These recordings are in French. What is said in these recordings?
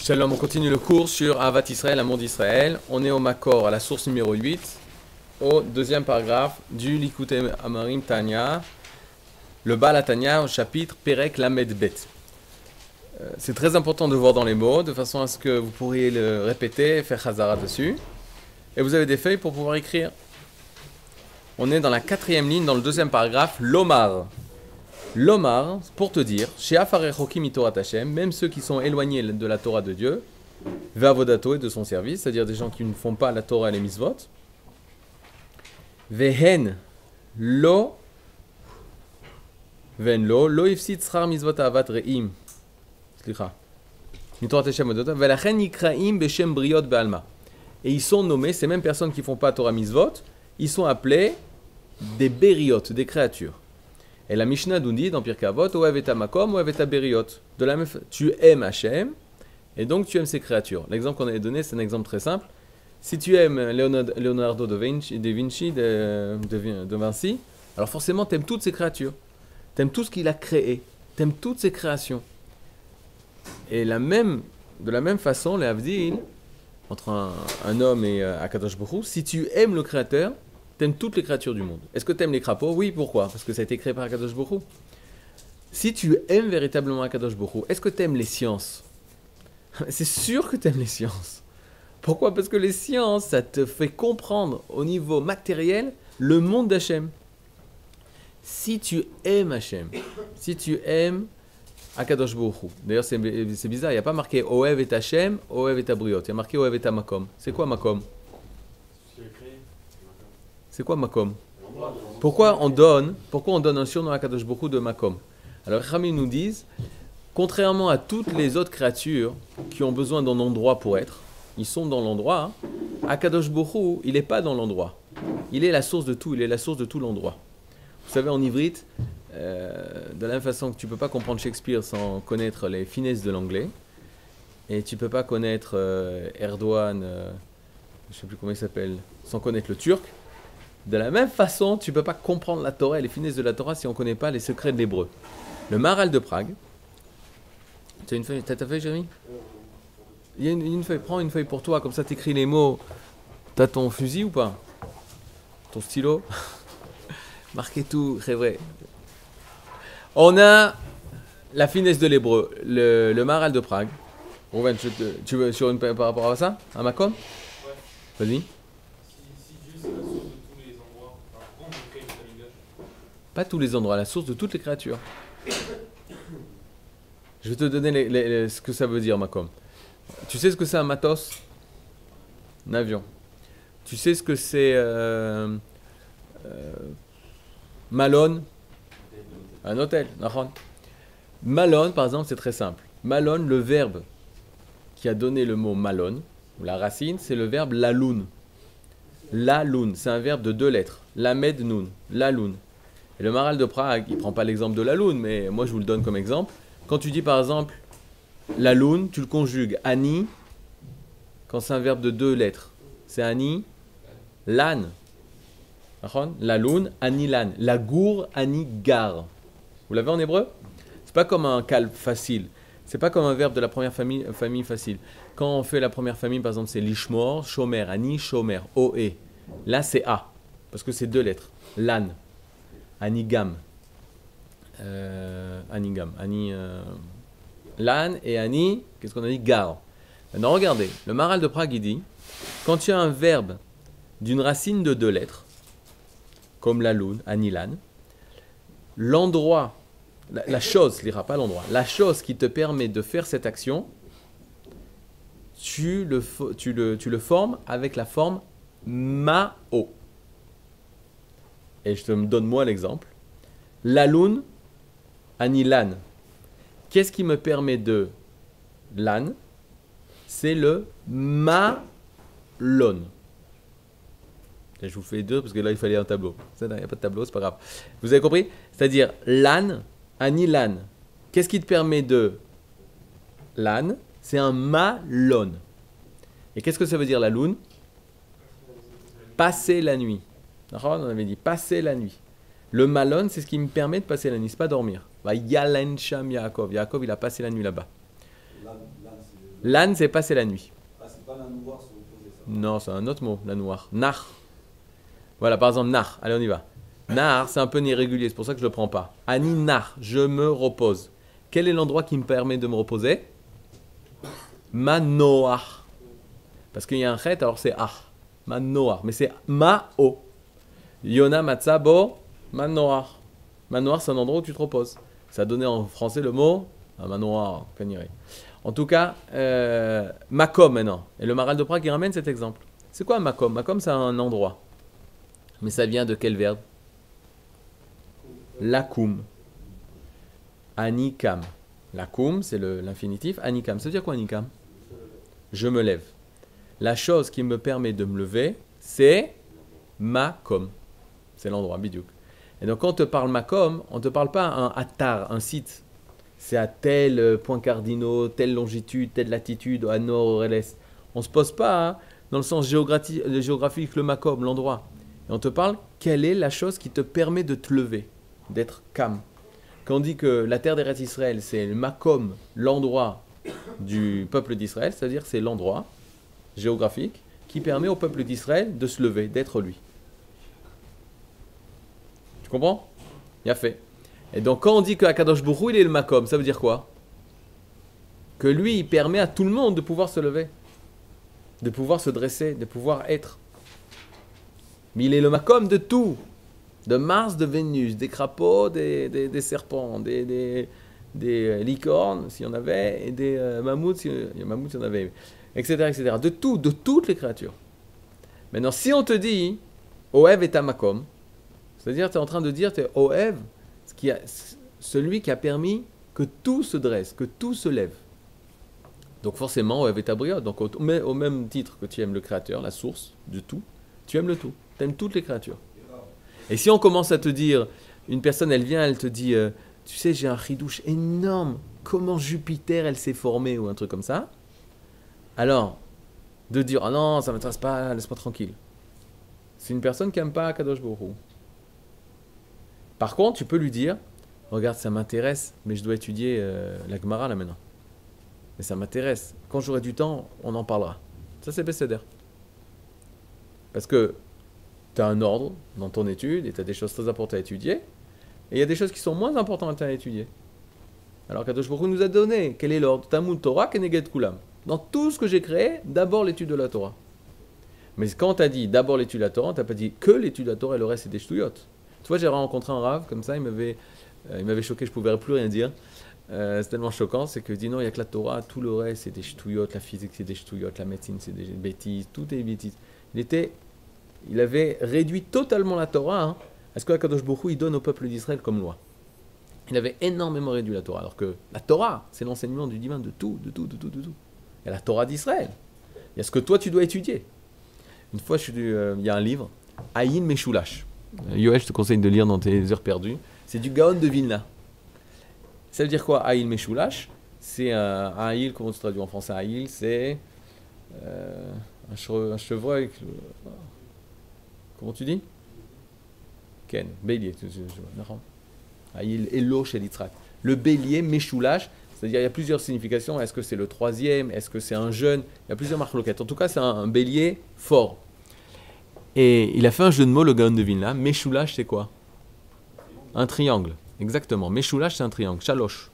Shalom, on continue le cours sur Ahavat Israël, l'amour d'Israël. On est au Makor, à la source numéro 8, au deuxième paragraphe du Likutei Amarim Tanya, le Baal Tanya, au chapitre Perek Lamed Bet. C'est très important de voir dans les mots, de façon à ce que vous pourriez le répéter, faire Chazara dessus. Et vous avez des feuilles pour pouvoir écrire. On est dans la quatrième ligne, dans le deuxième paragraphe, l'Omar. L'Omar, pour te dire, chez Afarechokim Mitorat Hashem, même ceux qui sont éloignés de la Torah de Dieu, Ve'avodato et de son service, c'est-à-dire des gens qui ne font pas la Torah et les mitzvot, Vehen lo ifsid tzchar mitzvot ahavat re'im, slicha, Mitorat Hashem Avodato, Velachen yikraim beshem briot be'alma. Et ils sont nommés, ces mêmes personnes qui ne font pas Torah mitzvot, ils sont appelés des beriot, des créatures. Et la Mishnah nous dit dans Pirkei Avot, Oev et makom, Oev et beriot. De la même façon, tu aimes Hachem, et donc tu aimes ses créatures. L'exemple qu'on avait donné, c'est un exemple très simple. Si tu aimes Leonardo da Vinci, de Vinci, alors forcément tu aimes toutes ses créatures. Tu aimes tout ce qu'il a créé. Tu aimes toutes ses créations. Et de la même façon, les Havdil, entre un homme et Akadosh Baruch Hu, si tu aimes le créateur, t'aimes toutes les créatures du monde. Est-ce que t'aimes les crapauds? Oui, pourquoi? Parce que ça a été créé par Akadosh Baruch Hu. Si tu aimes véritablement Akadosh Baruch Hu, est-ce que t'aimes les sciences? C'est sûr que t'aimes les sciences. Pourquoi? Parce que les sciences, ça te fait comprendre au niveau matériel le monde d'Hachem. Si tu aimes Hachem, si tu aimes Akadosh Baruch Hu, d'ailleurs c'est bizarre, il n'y a pas marqué Oev et Hachem, Oev et Briot, il y a marqué Oev et Makom. C'est quoi Makom? C'est quoi Makom? Pourquoi on donne un surnom à Kadosh Baruch Hu de Makom? Alors les Chachamim nous disent, contrairement à toutes les autres créatures qui ont besoin d'un endroit pour être, ils sont dans l'endroit, Akadosh Baruch Hu, il n'est pas dans l'endroit. Il est la source de tout, il est la source de tout l'endroit. Vous savez, en ivrite, de la même façon que tu ne peux pas comprendre Shakespeare sans connaître les finesses de l'anglais, et tu ne peux pas connaître Erdogan, je ne sais plus comment il s'appelle, sans connaître le turc, de la même façon, tu ne peux pas comprendre la Torah et les finesses de la Torah si on ne connaît pas les secrets de l'hébreu. Le Maharal de Prague, tu as une feuille, t'as ta feuille, Jérémy? Il y a une feuille, prends une feuille pour toi, comme ça tu écris les mots. Tu as ton fusil ou pas? Ton stylo? Marquez tout, c'est vrai. On a la finesse de l'hébreu, le Maharal de Prague. Rouven, tu veux sur une par rapport à ça? À Makom? Ouais. Vas-y. Pas tous les endroits, la source de toutes les créatures. Je vais te donner ce que ça veut dire, Makom. Tu sais ce que c'est un matos? Un avion. Tu sais ce que c'est Malone? Un hôtel. Malone, par exemple, c'est très simple. Malone, le verbe qui a donné le mot malone, ou la racine, c'est le verbe laloun. Laloun, c'est un verbe de 2 lettres. Lamed noun, laloun. Et le Maharal de Prague, il ne prend pas l'exemple de la lune, mais moi je vous le donne comme exemple. Quand tu dis par exemple la lune, tu le conjugues ani, quand c'est un verbe de 2 lettres. C'est ani, lan. La lune, ani lan. La gour, ani gar. Vous l'avez en hébreu? C'est pas comme un calme facile. C'est pas comme un verbe de la première famille facile. Quand on fait la première famille, par exemple, c'est lishmor, shomer, ani, shomer, o-e. Là c'est a, parce que c'est 2 lettres. Lan. Anigam, Lan et Ani, qu'est-ce qu'on a dit? Gar. Maintenant regardez, le Maharal de Prague il dit, quand tu as un verbe d'une racine de 2 lettres, comme la lune, Anilan, l'endroit, la chose, pas l'endroit, la chose qui te permet de faire cette action, tu le formes avec la forme Ma'o. Et je te donne moi l'exemple. Laloun, anilan. Qu'est-ce qui me permet de lan? C'est le malon. Et je vous fais 2 parce que là il fallait un tableau. Il n'y a pas de tableau, c'est pas grave. Vous avez compris? C'est-à-dire lan, anilan. Qu'est-ce qui te permet de lan? C'est un malon. Et qu'est-ce que ça veut dire laloun? Passer la nuit. On avait dit passer la nuit. Le malon, c'est ce qui me permet de passer la nuit, c'est pas dormir. Va Yalen Sham Yaakov. Yaakov, il a passé la nuit là-bas. L'âne, c'est passer la nuit. Ah, c'est pas la noire sur l'opposé, ça. Non, c'est un autre mot, la noire. Nar. Voilà, par exemple, nar. Allez, on y va. Nar, c'est un peu irrégulier, c'est pour ça que je ne le prends pas. Ani nar, je me repose. Quel est l'endroit qui me permet de me reposer? Manoah. Parce qu'il y a un chet, alors c'est ah. Manoah. Mais c'est ma'o. Yona matzabo manoah. Manoah, c'est un endroit où tu te reposes. Ça a donné en français le mot manoah, kaniré. En tout cas, makom maintenant. Et le Maral de Prague, il ramène cet exemple. C'est quoi makom? Makom, c'est un endroit. Mais ça vient de quel verbe? Lakum. Anikam. Lakum, c'est l'infinitif. Anikam, ça veut dire quoi anikam? Je me lève. La chose qui me permet de me lever, c'est makom. C'est l'endroit, bidiouk. Et donc quand on te parle makom, on ne te parle pas un attar, un site. C'est à tel point cardinaux, telle longitude, telle latitude, à nord, au l'est. On ne se pose pas hein, dans le sens géographique le makom, l'endroit. Et on te parle, quelle est la chose qui te permet de te lever, d'être kam. Quand on dit que la terre d'Eretz Israël, c'est le makom, l'endroit du peuple d'Israël, c'est-à-dire que c'est l'endroit géographique qui permet au peuple d'Israël de se lever, d'être lui. Tu comprends? Il a fait. Et donc quand on dit que Akadosh Baruch Hu, il est le makom, ça veut dire quoi? Que lui, il permet à tout le monde de pouvoir se lever, de pouvoir se dresser, de pouvoir être. Mais il est le makom de tout. De Mars, de Vénus, des crapauds, des serpents, des licornes, s'il y en avait, et des mammouths, s'il y en avait, etc., etc. De tout, de toutes les créatures. Maintenant, si on te dit, Oev est un makom, c'est-à-dire, tu es en train de dire, tu es Oev, celui qui a permis que tout se dresse, que tout se lève. Donc forcément, Oev est abriot. Donc au même titre que tu aimes le créateur, la source de tout, tu aimes le tout. Tu aimes toutes les créatures. Et si on commence à te dire, une personne, elle vient, elle te dit, tu sais, j'ai un chidouche énorme, comment Jupiter, elle s'est formée, ou un truc comme ça, alors, de dire, ah non, ça ne m'intéresse pas, laisse-moi tranquille. C'est une personne qui n'aime pas Kadosh Baruch Hu. Par contre, tu peux lui dire, regarde, ça m'intéresse, mais je dois étudier la Gemara là maintenant. Mais ça m'intéresse. Quand j'aurai du temps, on en parlera. Ça, c'est Besséder. Parce que tu as un ordre dans ton étude et tu as des choses très importantes à étudier. Et il y a des choses qui sont moins importantes à étudier. Alors Kadosh Baruch Hu nous a donné, quel est l'ordre? Talmud Torah Keneged Kulam. Dans tout ce que j'ai créé, d'abord l'étude de la Torah. Mais quand tu as dit d'abord l'étude de la Torah, tu n'as pas dit que l'étude de la Torah et le reste c'est des ch'touillots. Tu vois, j'ai rencontré un rave comme ça, il m'avait choqué, je ne pouvais plus rien dire. C'est tellement choquant, c'est que dit non, il n'y a que la Torah, tout le reste c'est des ch'touillots, la physique c'est des ch'touillots, la médecine c'est des bêtises, tout est des bêtises. Il avait réduit totalement la Torah hein, à ce que Kadosh Baruch Hu il donne au peuple d'Israël comme loi. Il avait énormément réduit la Torah, alors que la Torah, c'est l'enseignement du divin de tout. Il y a la Torah d'Israël. Il y a ce que toi tu dois étudier. Une fois, il y a un livre, Aïn Meshulash. Yoel, je te conseille de lire dans tes heures perdues. C'est du Gaon de Vilna. Ça veut dire quoi, Aïn Meshulash? C'est un Aïl, comment tu traduis en français Aïl? C'est un chevreuil. Comment tu dis? Ken, bélier. Aïl Elo chez l'Yitzhak. Le bélier, Meshulash, c'est-à-dire il y a plusieurs significations. Est-ce que c'est le troisième? Est-ce que c'est un jeune? Il y a plusieurs marloquettes. En tout cas, c'est un bélier fort. Et il a fait un jeu de mots, le Gaon de Vilna. Meshulash, c'est quoi? Un triangle. Exactement. Meshulash, c'est un triangle. Shalosh.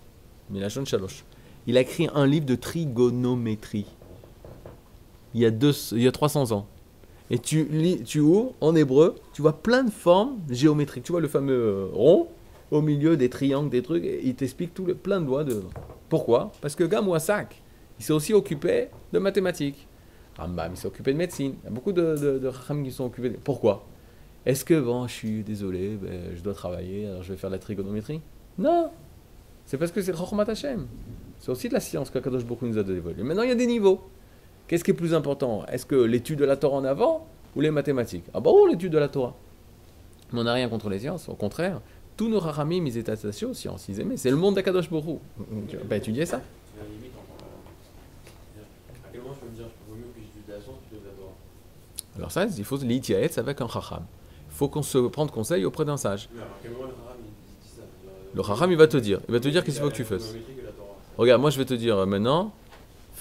Milachon Shalosh. Il a écrit un livre de trigonométrie. Il y a 300 ans. Et tu ouvres, en hébreu, tu vois plein de formes géométriques. Tu vois le fameux rond, au milieu des triangles, des trucs, et il t'explique plein de lois. Pourquoi? Parce que Gam Wassak, il s'est aussi occupé de mathématiques. Rambam, il s'est occupé de médecine. Il y a beaucoup de Chacham qui sont occupés de... Pourquoi? Est-ce que, bon, je suis désolé, je dois travailler, alors je vais faire de la trigonométrie? Non! C'est parce que c'est Chochmat Hashem. C'est aussi de la science qu'Akadosh Baruch Hu nous a dévoilé. Maintenant, il y a des niveaux. Qu'est-ce qui est plus important? Est-ce que l'étude de la Torah en avant ou les mathématiques? Ah bon, l'étude de la Torah. Mais on n'a rien contre les sciences. Au contraire, tous nos Chachamim, ils étaient attachés aux sciences. Ils aimaient. C'est le monde d'Akadosh Baruch Hu. Tu vas pas étudier ça? À quel moment je peux me dire, je peux mieux que j'étudie la science plutôt que la Torah? Alors ça, il faut l'itiaetz avec un Chacham. Il faut qu'on se prenne conseil auprès d'un sage. Mais alors, à quel moment le Chacham il dit ça? Le Chacham, il va te dire qu'est-ce qu'il faut que tu fasses. Regarde, moi je vais te dire maintenant,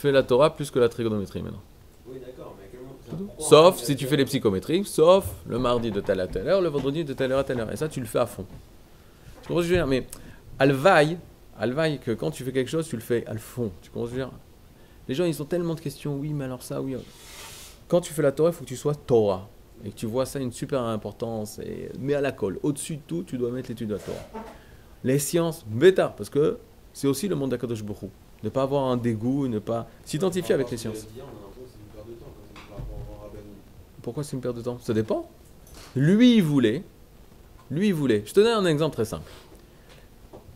fais la Torah plus que la trigonométrie maintenant. Oui, d'accord, mais à quel moment C'est tout. pourquoi Sauf on fait si tu la- fais les psychométriques, sauf le mardi de telle à telle heure, le vendredi de telle heure à telle heure. Et ça, tu le fais à fond. Tu comprends ce que je veux dire? Mais alvaille que quand tu fais quelque chose, tu le fais à fond. Tu comprends ce que je veux dire? Les gens, ils ont tellement de questions. Oui, mais alors ça, oui. Quand tu fais la Torah, il faut que tu sois Torah. Et que tu vois ça une super importance. Et mets à la colle. Au-dessus de tout, tu dois mettre l'étude de la Torah. Les sciences, bêta, parce que c'est aussi le monde d'Akadosh Baruch Hu. Ne pas avoir un dégoût, ne pas s'identifier avec les sciences. Dire, on a l'impression que c'est une perte de temps quand c'est par rapport au rabbin. Pourquoi c'est une perte de temps? Ça dépend. Lui, il voulait. Je te donne un exemple très simple.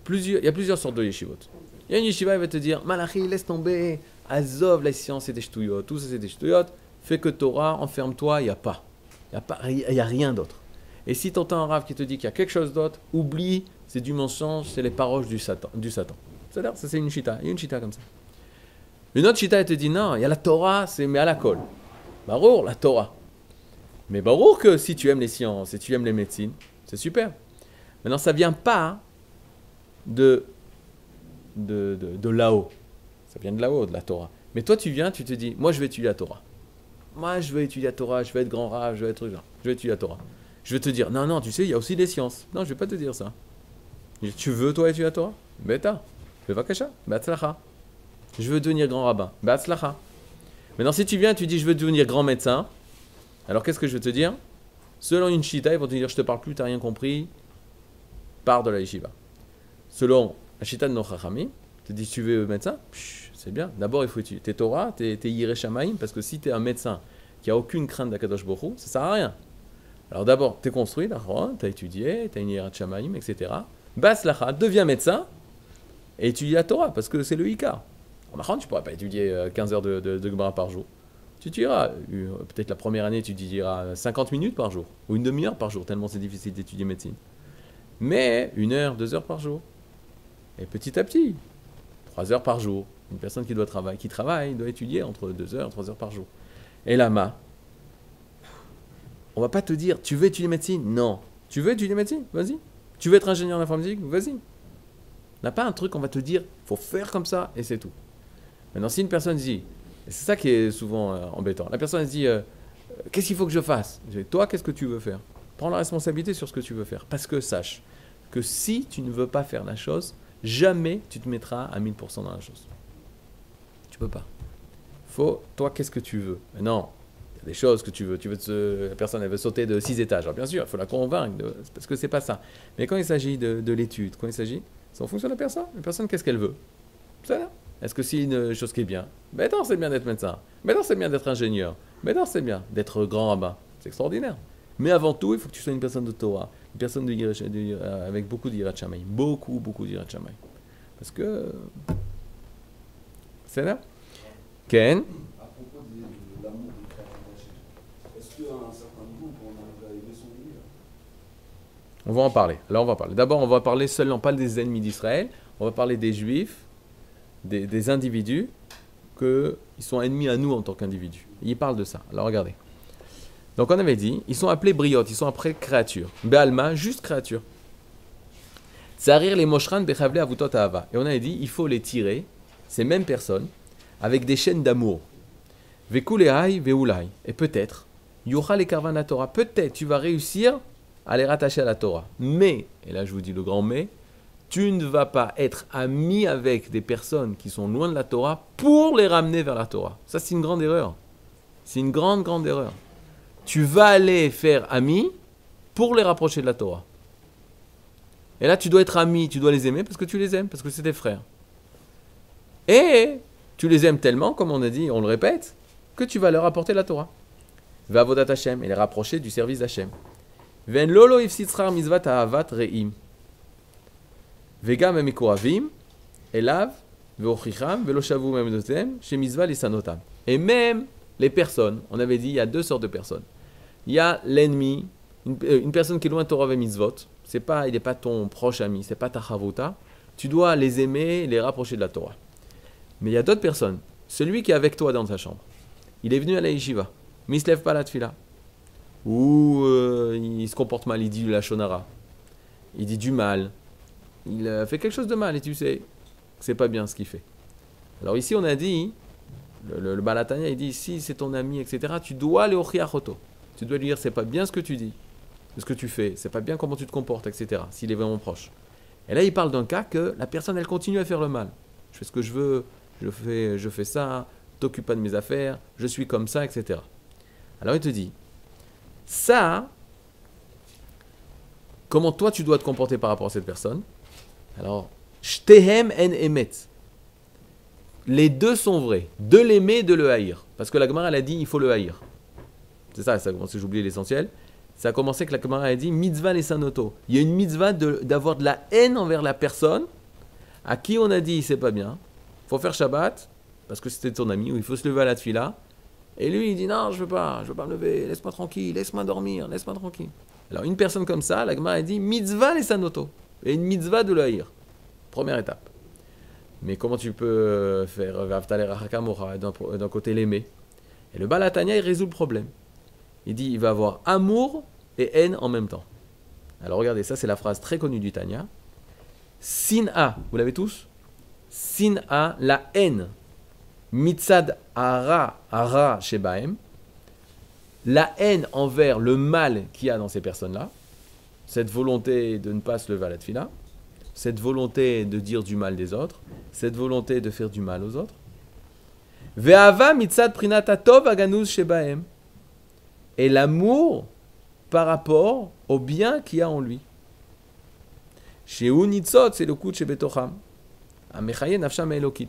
Il y a plusieurs sortes de yeshivot. Il y a une yeshiva, il va te dire, Malachi, laisse tomber, Azov, la science, c'est des ch'touillots, tout ça, c'est des ch'touillots, fais que Torah, enferme-toi, il n'y a pas. Il y a rien d'autre. Et si tu entends un rave qui te dit qu'il y a quelque chose d'autre, oublie, c'est du mensonge, c'est les paroles du Satan. C'est-à-dire, ça c'est une chita, il y a une chita comme ça. Une autre chita, elle te dit, non, il y a la Torah, c'est mais à la colle. Barour, la Torah. Mais barour que si tu aimes les sciences et tu aimes les médecines, c'est super. Maintenant, ça vient pas de là-haut. Ça vient de là-haut, de la Torah. Mais toi, tu viens, tu te dis, moi, je vais étudier la Torah. Moi, je vais étudier la Torah, je vais être grand rave, je vais être truc, je vais étudier la Torah. Je vais te dire, non, tu sais, il y a aussi des sciences. Non, je vais pas te dire ça. Tu veux, toi, étudier la Torah? Beta. Bevakasha. Batzlacha. Je veux devenir grand rabbin. Batzlacha. Maintenant, si tu viens, tu dis, je veux devenir grand médecin, alors qu'est-ce que je vais te dire? Selon une chita, ils vont te dire, je te parle plus, tu n'as rien compris, pars de la yeshiva. Selon la chita de nos chachamim, tu te dis, tu veux médecin? C'est bien. D'abord, il faut étudier. T'es Torah, t'es Yireh Shamayim, parce que si tu es un médecin qui a aucune crainte d'Akadosh Baruch Hu, ça sert à rien. Alors d'abord, tu es construit, tu as étudié, tu as une Yireh Shamayim, etc. Batzlacha, deviens médecin et étudie la Torah, parce que c'est le Ikar. En Mahon, tu ne pourras pas étudier 15 heures de Gemara par jour. Tu étudieras, peut-être la première année, tu étudieras 50 minutes par jour, ou une demi-heure par jour, tellement c'est difficile d'étudier médecine. Mais 1 heure, 2 heures par jour. Et petit à petit, 3 heures par jour. Une personne qui travaille, doit étudier entre 2 heures et 3 heures par jour. Et lama, on va pas te dire, tu veux étudier médecine? Non. Tu veux étudier médecine? Vas-y. Tu veux être ingénieur en informatique? Vas-y. On n'a pas un truc, on va te dire, faut faire comme ça, et c'est tout. Maintenant, si une personne dit, et c'est ça qui est souvent embêtant, la personne se dit, qu'est-ce qu'il faut que je fasse? Je dis, toi, qu'est-ce que tu veux faire? Prends la responsabilité sur ce que tu veux faire. Parce que sache que si tu ne veux pas faire la chose, jamais tu te mettras à 1000% dans la chose. Tu peux pas. Toi, qu'est-ce que tu veux? Maintenant, il y a des choses que tu veux. La personne, elle veut sauter de 6 étages. Alors bien sûr, il faut la convaincre, parce que c'est pas ça. Mais quand il s'agit de l'étude, c'est en fonction de la personne. La personne, qu'est-ce qu'elle veut? C'est là. Est-ce que c'est une chose qui est bien? Ben non, c'est bien d'être médecin. Ben non, c'est bien d'être ingénieur. Ben non, c'est bien d'être grand rabbin. C'est extraordinaire. Mais avant tout, il faut que tu sois une personne de Torah, une personne avec beaucoup d'Yirat Shamayim. Beaucoup d'Yirat Shamayim. Parce que... C'est là? Ken? À propos de l'amour du frère Hachem, est-ce qu'à un certain niveau, on arrive à aimer son ennemi? On va en parler. Là, on va parler. D'abord, on va parler seulement pas des ennemis d'Israël. On va parler des Juifs, des individus, qu'ils sont ennemis à nous en tant qu'individus. Il parle de ça. Alors, regardez. Donc, on avait dit, ils sont appelés briotes, ils sont appelés créatures. Be'alma, juste créatures. Tsarir les moshran bechavle avutot ahava. Et on avait dit, il faut les tirer, ces mêmes personnes, avec des chaînes d'amour. Vekulehai veulai. Et peut-être, yucha les karvan la Torah. Peut-être tu vas réussir à les rattacher à la Torah. Mais, et là je vous dis le grand mais, tu ne vas pas être ami avec des personnes qui sont loin de la Torah pour les ramener vers la Torah. Ça, c'est une grande erreur. C'est une grande erreur. Tu vas aller faire ami pour les rapprocher de la Torah. Et là, tu dois être ami, tu dois les aimer parce que tu les aimes, parce que c'est tes frères. Et tu les aimes tellement, comme on a dit, on le répète, que tu vas leur apporter la Torah. Va avodat Hashem, et les rapprocher du service d'Hashem. Ven lolo ifsitzrar mizvat ahavat re'im. Vegam emikoravim, elav, veochicham, veloshavu memdotem, shemizva lisanotam. Et même les personnes, on avait dit, il y a 2 sortes de personnes. Il y a l'ennemi, une personne qui est loin de Torah et mitzvot, il n'est pas ton proche ami, c'est pas ta chavota. Tu dois les aimer, les rapprocher de la Torah. Mais il y a d'autres personnes. Celui qui est avec toi dans sa chambre, il est venu à la yeshiva, mais il ne se lève pas à la tefila. Ou il se comporte mal, il dit la shonara. Il dit du mal. Il fait quelque chose de mal et tu sais que c'est pas bien ce qu'il fait. Alors ici on a dit, Le Balatania, il dit, si c'est ton ami, etc., tu dois le ochiachoto. Tu dois lui dire, c'est pas bien ce que tu dis, ce que tu fais, c'est pas bien comment tu te comportes, etc., s'il est vraiment proche. Et là, il parle d'un cas que la personne, elle continue à faire le mal. Je fais ce que je veux, je fais ça, t'occupe pas de mes affaires, je suis comme ça, etc. Alors il te dit, ça, comment toi tu dois te comporter par rapport à cette personne? Alors, Shtehem en emet. Les deux sont vrais. De l'aimer, de le haïr. Parce que la Gemara, elle a dit, il faut le haïr. C'est ça, ça a commencé, j'ai oublié l'essentiel. Ça a commencé que la Gemara a dit, mitzvah les sanoto. Il y a une mitzvah d'avoir de la haine envers la personne à qui on a dit, c'est pas bien. Il faut faire Shabbat, parce que c'était ton ami, ou il faut se lever à la tfila. Et lui, il dit, non, je veux pas me lever, laisse-moi tranquille, laisse-moi dormir, laisse-moi tranquille. Alors, une personne comme ça, la Gemara a dit, mitzvah les sanoto. Et une mitzvah de le haïr. Première étape. Mais comment tu peux faire d'un côté l'aimer? Et le Balatania, il résout le problème. Il dit, il va avoir amour et haine en même temps. Alors regardez, ça c'est la phrase très connue du Tanya. Sin'a, vous l'avez tous? Sin'a, la haine. Mitzad ara shebaem. La haine envers le mal qu'il y a dans ces personnes-là. Cette volonté de ne pas se lever à la tfila. Cette volonté de dire du mal des autres. Cette volonté de faire du mal aux autres. Ve'ava mitzad prinata tov aganuz shebaem. Et l'amour par rapport au bien qu'il y a en lui. Chez Unitzot, c'est le coup de chez Betocham. Amechaye nafsham elokit.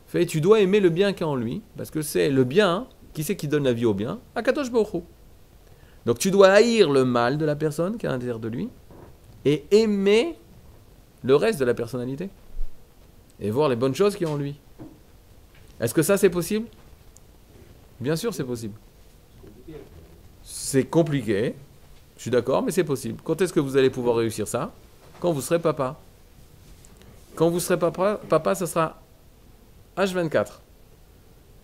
Fait, tu dois aimer le bien qu'il y a en lui, parce que c'est le bien, qui c'est qui donne la vie au bien? Akadosh Baruch Hu. Donc tu dois haïr le mal de la personne qui est à l'intérieur de lui, et aimer le reste de la personnalité. Et voir les bonnes choses qu'il y a en lui. Est-ce que ça c'est possible? Bien sûr c'est possible. C'est compliqué, je suis d'accord, mais c'est possible. Quand est-ce que vous allez pouvoir réussir ça? Quand vous serez papa. Quand vous serez papa, ça sera H24.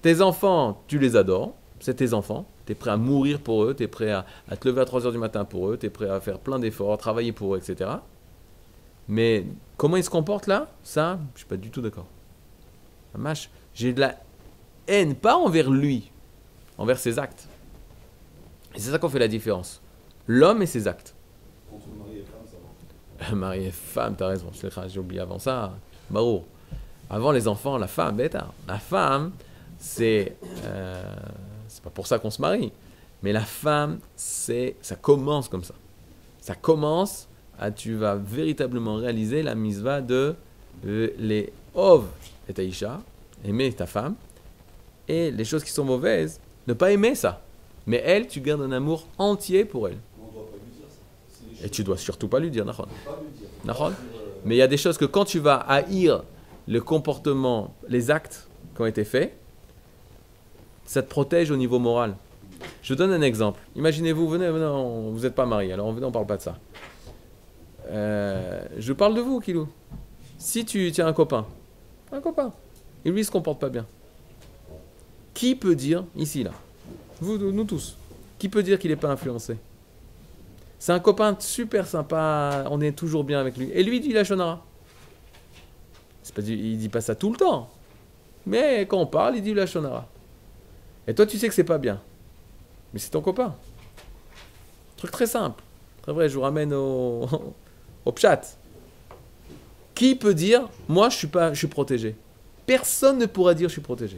Tes enfants, tu les adores, c'est tes enfants. Tu es prêt à mourir pour eux, tu es prêt à te lever à 3h du matin pour eux, tu es prêt à faire plein d'efforts, travailler pour eux, etc. Mais comment ils se comportent là? Ça, je ne suis pas du tout d'accord. J'ai de la haine, pas envers lui, envers ses actes. Et c'est ça qu'on fait la différence. L'homme et ses actes. Entre mari et femme, ça va. Mari et femme, t'as raison. J'ai oublié avant ça. Barreau. Avant les enfants, la femme, bêta. La femme, c'est pas pour ça qu'on se marie. Mais la femme, ça commence comme ça. Ça commence tu vas véritablement réaliser la mitzvah de les ov et taïcha, aimer ta femme, et les choses qui sont mauvaises, ne pas aimer ça. Mais elle, tu gardes un amour entier pour elle. On ne doit pas lui dire ça. Et tu dois surtout pas lui dire, Nahon. Pas lui dire. Nahon. Mais il y a des choses que quand tu vas haïr le comportement, les actes qui ont été faits, ça te protège au niveau moral. Je donne un exemple. Imaginez-vous, venez, vous n'êtes pas marié, alors venez, on ne parle pas de ça. Je parle de vous, Kilou. Si tu as un copain, et lui il se comporte pas bien, qui peut dire, ici, là, vous, nous tous, qui peut dire qu'il n'est pas influencé? C'est un copain super sympa, on est toujours bien avec lui. Et lui, il dit la shonara. Il dit pas ça tout le temps. Mais quand on parle, il dit la shonara. Et toi, tu sais que c'est pas bien. Mais c'est ton copain. Truc très simple. Très vrai, je vous ramène au pshat. Qui peut dire, moi, je suis protégé? Personne ne pourra dire, je suis protégé.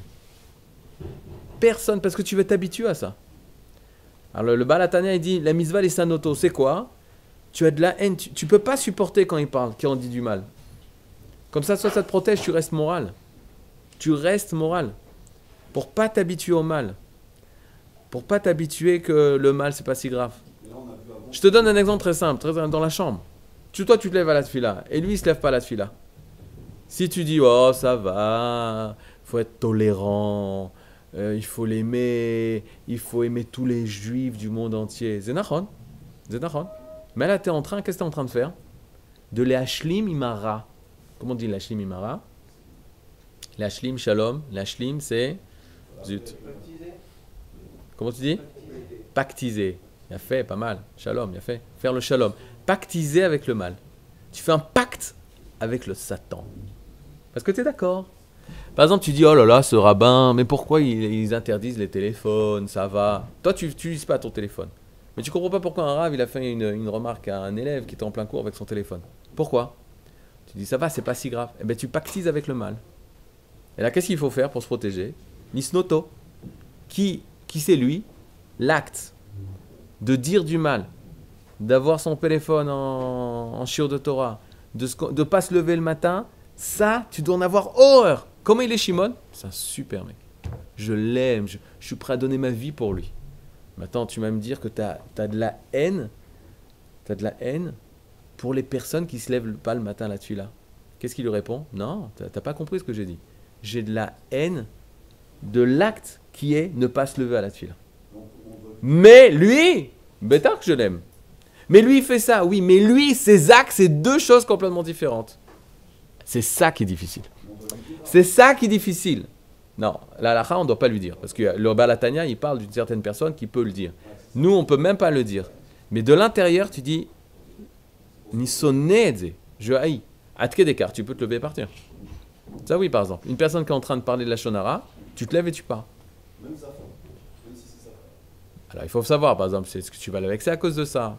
Personne, parce que tu vas t'habituer à ça. Alors le Balatania, il dit, la mitzvah les sanoto, c'est quoi? Tu as de la haine, tu peux pas supporter quand il parle, quand on dit du mal. Comme ça, soit ça te protège, tu restes moral. Tu restes moral. Pour pas t'habituer au mal. Pour pas t'habituer que le mal, c'est pas si grave. Je te donne un exemple très simple, dans la chambre. Toi, tu te lèves à la tfila, et lui, il se lève pas à la tfila. Si tu dis, oh, ça va, faut être tolérant, il faut l'aimer, il faut aimer tous les juifs du monde entier. Zénachon. Mais là, qu'est-ce que tu es en train de faire? De l'ashlim imara. Comment on dit l'ashlim imara? L'ashlim shalom. L'ashlim, c'est... Zut. Comment tu dis? Pactiser. Il a fait, pas mal. Shalom, il a fait. Faire le shalom. Pactiser avec le mal. Tu fais un pacte avec le Satan. Parce que tu es d'accord. Par exemple, tu dis, oh là là, ce rabbin, mais pourquoi ils interdisent les téléphones, ça va. Toi, tu n'utilises pas ton téléphone. Mais tu comprends pas pourquoi un rave, il a fait une remarque à un élève qui était en plein cours avec son téléphone. Pourquoi? Tu dis, ça va, c'est pas si grave. Eh bien, tu pactises avec le mal. Et là, qu'est-ce qu'il faut faire pour se protéger? Nisnoto. Qui c'est lui? L'acte de dire du mal, d'avoir son téléphone en shiur de Torah, de ne pas se lever le matin, ça, tu dois en avoir horreur. Comment il est, Shimon? C'est un super mec. Je l'aime, je suis prêt à donner ma vie pour lui. Maintenant, tu vas me dire que tu as de la haine. Tu as de la haine pour les personnes qui ne se lèvent pas le matin là-dessus là. Qu'est-ce qu'il lui répond? Non, tu n'as pas compris ce que j'ai dit. J'ai de la haine de l'acte qui est ne pas se lever à la tuile. Mais lui, bêtard que je l'aime. Mais lui, il fait ça, oui, mais lui, ses actes, c'est deux choses complètement différentes. C'est ça qui est difficile. C'est ça qui est difficile. Non, la halakha, on ne doit pas lui dire. Parce que le Baal HaTanya, il parle d'une certaine personne qui peut le dire. Nous, on ne peut même pas le dire. Mais de l'intérieur, tu dis, Nisonedze, je haïs. Atke d'écart, tu peux te lever et partir. Ça, oui, par exemple. Une personne qui est en train de parler de la Shonara, tu te lèves et tu pars. Même sa femme, même si c'est sa femme. Alors, il faut savoir, par exemple, c'est ce que tu vas le vexer à cause de ça.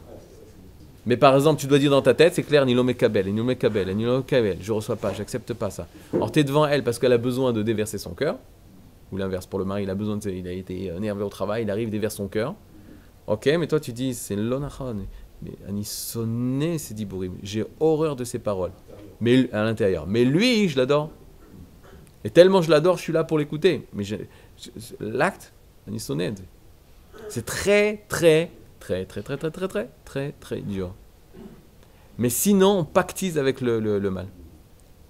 Mais par exemple, tu dois dire dans ta tête, c'est clair, Nilo Mekabel, Nilo Mekabel, Nilo Mekabel, je ne reçois pas, j'accepte pas ça. Alors, tu es devant elle parce qu'elle a besoin de déverser son cœur. Ou l'inverse, pour le mari, il a besoin il a été énervé au travail, il arrive, déverse son cœur. Ok, mais toi, tu dis, c'est l'onachon. Mais Anisonné, c'est Dibourim. J'ai horreur de ses paroles. Mais à l'intérieur. Mais lui, je l'adore. Et tellement je l'adore, je suis là pour l'écouter. Mais l'acte, Anisonné, c'est très, très, très, très, très, très, très, très, très, très dur. Mais sinon, on pactise avec le mal.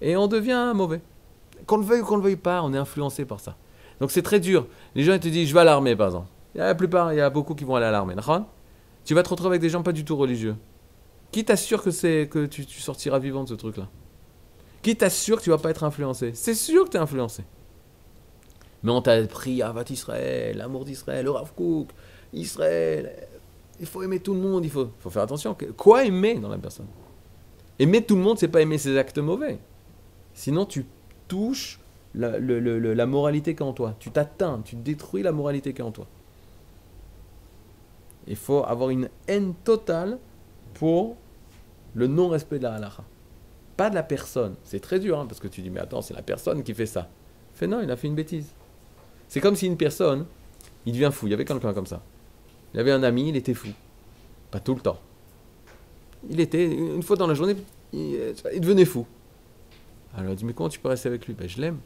Et on devient mauvais. Qu'on le veuille ou qu'on ne le veuille pas, on est influencé par ça. Donc c'est très dur. Les gens ils te disent, je vais à l'armée, par exemple. Il y a beaucoup qui vont aller à l'armée. Tu vas te retrouver avec des gens pas du tout religieux. Qui t'assure que tu sortiras vivant de ce truc-là? Qui t'assure que tu vas pas être influencé? C'est sûr que tu es influencé. Mais on t'a appris Avat Israël, l'amour d'Israël, le Rav Kook, Israël. Il faut aimer tout le monde, il faut faire attention. Quoi aimer dans la personne? Aimer tout le monde, c'est pas aimer ses actes mauvais. Sinon, tu touches la moralité qui est en toi. Tu t'atteins, tu détruis la moralité qui est en toi. Il faut avoir une haine totale pour le non-respect de la halakha. Pas de la personne. C'est très dur, hein, parce que tu dis, mais attends, c'est la personne qui fait ça. Fait non, il a fait une bêtise. C'est comme si une personne, il devient fou. Il y avait quelqu'un comme ça. Il avait un ami, il était fou. Pas tout le temps. Il était, une fois dans la journée, il devenait fou. Alors il dit, mais comment tu peux rester avec lui? Ben, je l'aime.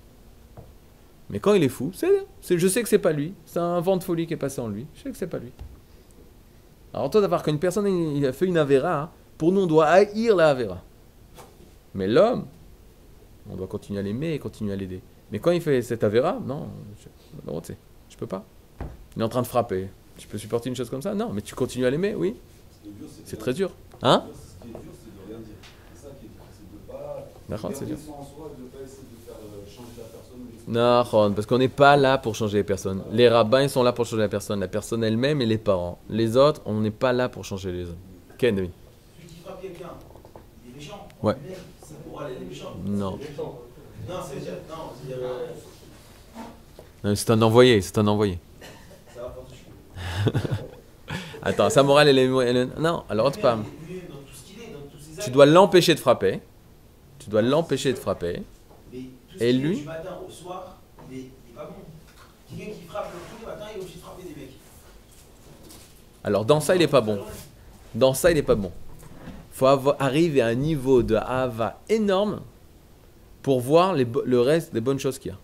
Mais quand il est fou, je sais que c'est pas lui. C'est un vent de folie qui est passé en lui. Je sais que c'est pas lui. Alors toi d'avoir qu'une personne il a fait une avéra, hein, pour nous on doit haïr la avéra. Mais l'homme, on doit continuer à l'aimer et continuer à l'aider. Mais quand il fait cette avéra, non, je peux pas. Il est en train de frapper. Tu peux supporter une chose comme ça? Non, mais tu continues à l'aimer, oui. C'est très dur. Hein? Ce qui est dur, c'est de rien dire. C'est ça qui est dur, c'est de pas D'accord, c'est dur. garder ça en soi, de pas essayer de faire changer la personne. Non, parce qu'on n'est pas là pour changer les personnes. Les rabbins ils sont là pour changer la personne elle-même et les parents. Les autres, on n'est pas là pour changer les autres. Ken, David. Celui qui frappe quelqu'un, il est méchant. Ouais. Ça pour aller, il est méchant. Non. Non, c'est-à-dire, Non, c'est un envoyé, c'est un envoyé. ça va pas toucher. Attends, sa morale, elle est... Non, alors autre part. Dans tout ce qu'il est, dans tous ses actes. Tu dois l'empêcher de frapper. Tu dois l'empêcher de frapper. Mais tout ce Et qu'il est lui du matin au soir, il est pas bon. Quelqu'un qui frappe tous les matins, il est obligé de frapper des mecs. Alors dans ça, il n'est pas bon. Dans ça, il n'est pas bon. Il faut arriver à un niveau de hava énorme pour voir le reste des bonnes choses qu'il y a.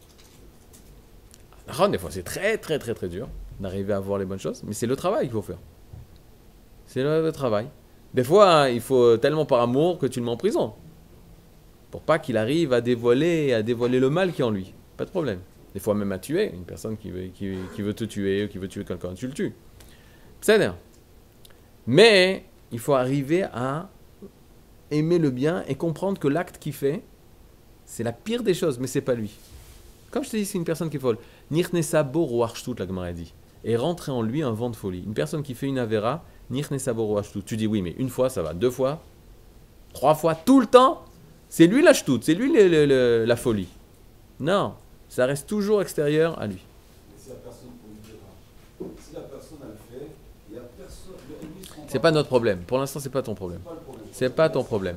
Des fois, c'est très, très, très, très dur d'arriver à voir les bonnes choses, mais c'est le travail qu'il faut faire. C'est le travail. Des fois, hein, il faut tellement par amour que tu le mets en prison. Pour pas qu'il arrive à dévoiler le mal qui est en lui. Pas de problème. Des fois même à tuer. Une personne qui veut te tuer, ou qui veut tuer quelqu'un, tu le tues. C'est-à-dire. Mais il faut arriver à aimer le bien et comprendre que l'acte qu'il fait, c'est la pire des choses, mais c'est pas lui. Comme je te dis, c'est une personne qui est folle. Nirnesabo roarchtut, la Gemara dit. Et rentrer en lui un vent de folie. Une personne qui fait une avéra, nirnesabo roarchtut. Tu dis oui, mais une fois ça va, 2 fois, 3 fois, tout le temps, c'est lui la ch'tout, c'est lui la folie. Non, ça reste toujours extérieur à lui. Mais si la personne pour lui dire, si la personne elle fait, il y a personne. Lui, il se rend C'est pas notre problème. Pour l'instant, c'est pas ton problème. pas le problème. C'est pas ton problème.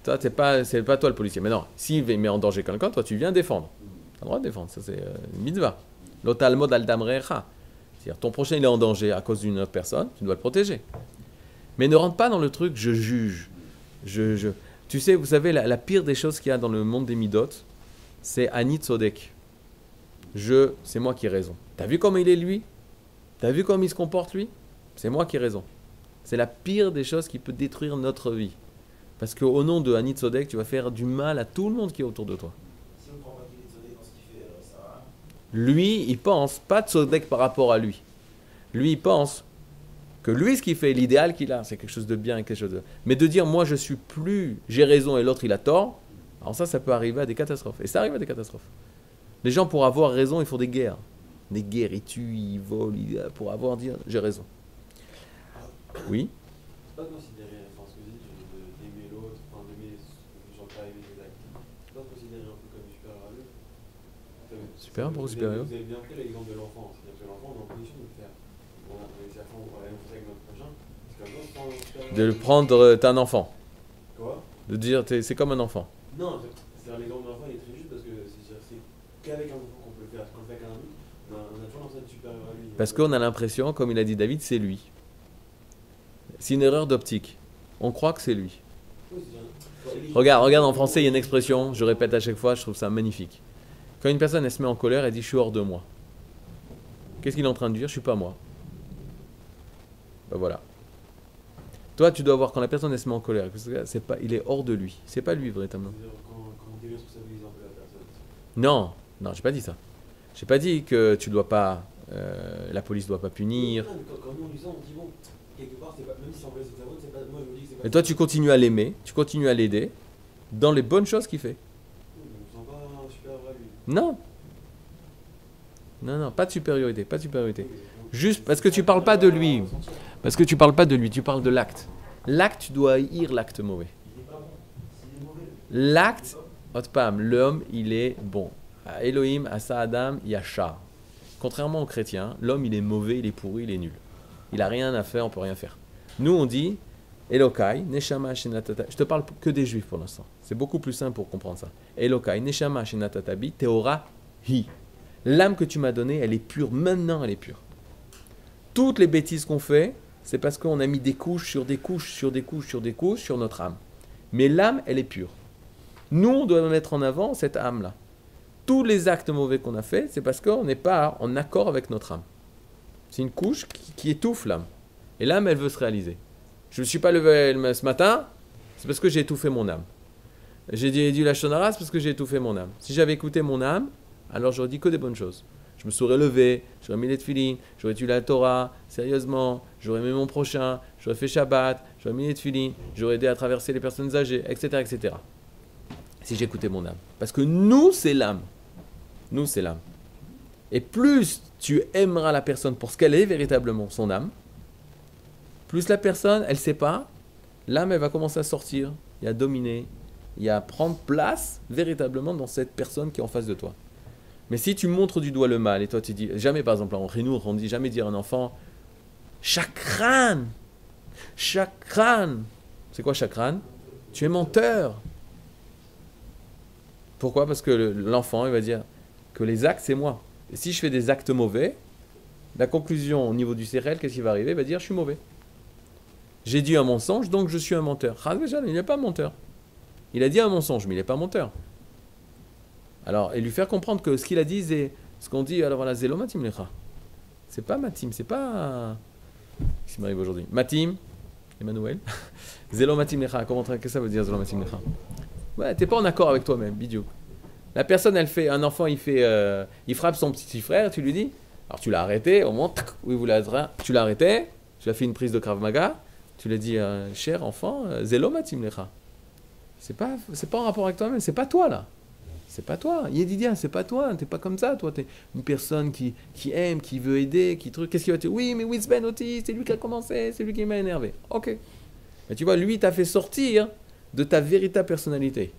Toi, c'est pas toi le policier. Mais non, s'il met en danger quelqu'un, toi, tu viens défendre. Tu as le droit de défendre. Ça, c'est une mitzvah. L'otalmod al-damrecha. C'est-à-dire, ton prochain, il est en danger à cause d'une autre personne, tu dois le protéger. Mais ne rentre pas dans le truc, je juge. Tu sais, vous savez, la pire des choses qu'il y a dans le monde des midot, c'est Ani Tzodek. C'est moi qui ai raison. T'as vu comment il est, lui? T'as vu comment il se comporte, lui? C'est moi qui ai raison. C'est la pire des choses qui peut détruire notre vie. Parce qu'au nom de Ani Tzodek, tu vas faire du mal à tout le monde qui est autour de toi. Si on ne prend pas qu'il est désolé dans ce qu'il fait, ça va. Lui, il pense pas Tzodek par rapport à lui. Lui, il pense que lui, ce qu'il fait, l'idéal qu'il a, c'est quelque chose de bien et quelque chose de... Mais de dire, moi, je suis plus, j'ai raison et l'autre, il a tort, alors ça peut arriver à des catastrophes. Et ça arrive à des catastrophes. Les gens, pour avoir raison, ils font des guerres. Des guerres, ils tuent, ils volent, pour avoir dit, j'ai raison. Oui. C'est pas considérer, enfin ce que j'ai dit, d'aimer l'autre, enfin d'aimer les gens qui arrivent des actes. C'est pas considérer un peu comme supérieur à lui. Supérieur, pourquoi supérieur? Vous avez bien pris l'exemple de l'enfant. C'est-à-dire que l'enfant, on est en position de le faire. On a réussi à faire la même chose avec notre prochain. C'est comme ça, on prend De le prendre, t'es un enfant. Quoi? De dire, c'est comme un enfant. Non, c'est-à-dire l'exemple de l'enfant, il est très juste parce que c'est qu'avec un enfant qu'on peut le faire. Quand on le fait avec un adulte, on a toujours l'impression d'être supérieur à lui. Parce qu'on a l'impression, comme il a dit David, c'est lui. C'est une erreur d'optique. On croit que c'est lui. Regarde en français, il y a une expression, je répète à chaque fois, je trouve ça magnifique. Quand une personne elle se met en colère, elle dit je suis hors de moi. Qu'est-ce qu'il est en train de dire? Je suis pas moi. Ben voilà. Toi, tu dois voir quand la personne elle se met en colère, il est hors de lui. C'est pas lui véritablement. Quand on déresponsabilise un peu la personne. Non, j'ai pas dit ça. J'ai pas dit que tu dois pas, la police doit pas punir. Quand nous on lui dit, on dit bon, quelque part, c'est pas, même si on veut c'est sa faute, c'est pas, moi je me dis que c'est pas. Et toi, tu continues à l'aimer, tu continues à l'aider dans les bonnes choses qu'il fait. On ne sent pas supérieur à lui. Non. Non, pas de supériorité, pas de supériorité. Juste parce que tu parles pas de lui. Parce que tu parles pas de lui, tu parles de l'acte. L'acte, tu dois haïr l'acte mauvais. L'acte, Otpam, l'homme, il est bon. À Elohim, à Saadam, il y a Shah. Contrairement aux chrétiens, l'homme, il est mauvais, il est pourri, il est nul. Il a rien à faire, on peut rien faire. Nous, on dit Elokai, Neshama Shenatata. Je te parle que des juifs pour l'instant. C'est beaucoup plus simple pour comprendre ça. Elokai, Neshama Shenatatabi, Teora Hi. L'âme que tu m'as donnée, elle est pure. Maintenant, elle est pure. Toutes les bêtises qu'on fait, c'est parce qu'on a mis des couches sur des couches sur des couches sur des couches sur notre âme. Mais l'âme, elle est pure. Nous, on doit mettre en avant cette âme-là. Tous les actes mauvais qu'on a faits, c'est parce qu'on n'est pas en accord avec notre âme. C'est une couche qui étouffe l'âme. Et l'âme, elle veut se réaliser. Je ne me suis pas levé ce matin, c'est parce que j'ai étouffé mon âme. J'ai dit la shonara, c'est parce que j'ai étouffé mon âme. Si j'avais écouté mon âme, alors j'aurais dit que des bonnes choses. Je me serais levé, j'aurais mis les tefilines, j'aurais étudié la Torah, sérieusement, j'aurais aimé mon prochain, j'aurais fait Shabbat, j'aurais mis les tefilines, j'aurais aidé à traverser les personnes âgées, etc., etc. Si j'écoutais mon âme. Parce que nous, c'est l'âme. Nous, c'est l'âme. Et plus tu aimeras la personne pour ce qu'elle est véritablement, son âme, plus la personne, elle ne sait pas, l'âme, elle va commencer à sortir, et à dominer, et à prendre place véritablement dans cette personne qui est en face de toi. Mais si tu montres du doigt le mal, et toi tu dis, jamais par exemple en Renour, on dit jamais dire à un enfant, chakran, chakran. C'est quoi chakran? Tu es menteur. Pourquoi? Parce que l'enfant, il va dire que les actes, c'est moi. Et si je fais des actes mauvais, la conclusion au niveau du CRL, qu'est-ce qui va arriver? Il va dire, je suis mauvais. J'ai dit un mensonge, donc je suis un menteur. Il n'est pas menteur. Il a dit un mensonge, mais il n'est pas menteur. Alors, et lui faire comprendre que ce qu'il a dit, c'est ce qu'on dit, alors voilà, Zélo Matim Lecha. C'est pas Matim, c'est pas... Qu'est-ce qui m'arrive aujourd'hui? Matim, Emmanuel. Zélo Matim Lecha, qu'est-ce que ça veut dire Zélo Matim Lecha? Ouais, t'es pas en accord avec toi-même, bidou. La personne, elle fait, un enfant, il frappe son petit frère, tu lui dis, alors tu l'as arrêté, au moment, oui, tu l'as arrêté, tu as fait une prise de Krav Maga, tu lui as dit, cher enfant, Zélo Matim Lecha. C'est pas en rapport avec toi-même, c'est pas toi là. C'est pas toi. Yedidia, c'est pas toi. T'es pas comme ça. Toi, t'es une personne qui aime, qui veut aider, qui truc. Qu'est-ce qu'il va te dire? Oui, mais Witzben Oti, c'est lui qui a commencé, c'est lui qui m'a énervé. Ok. Mais tu vois, lui, t'a fait sortir de ta véritable personnalité.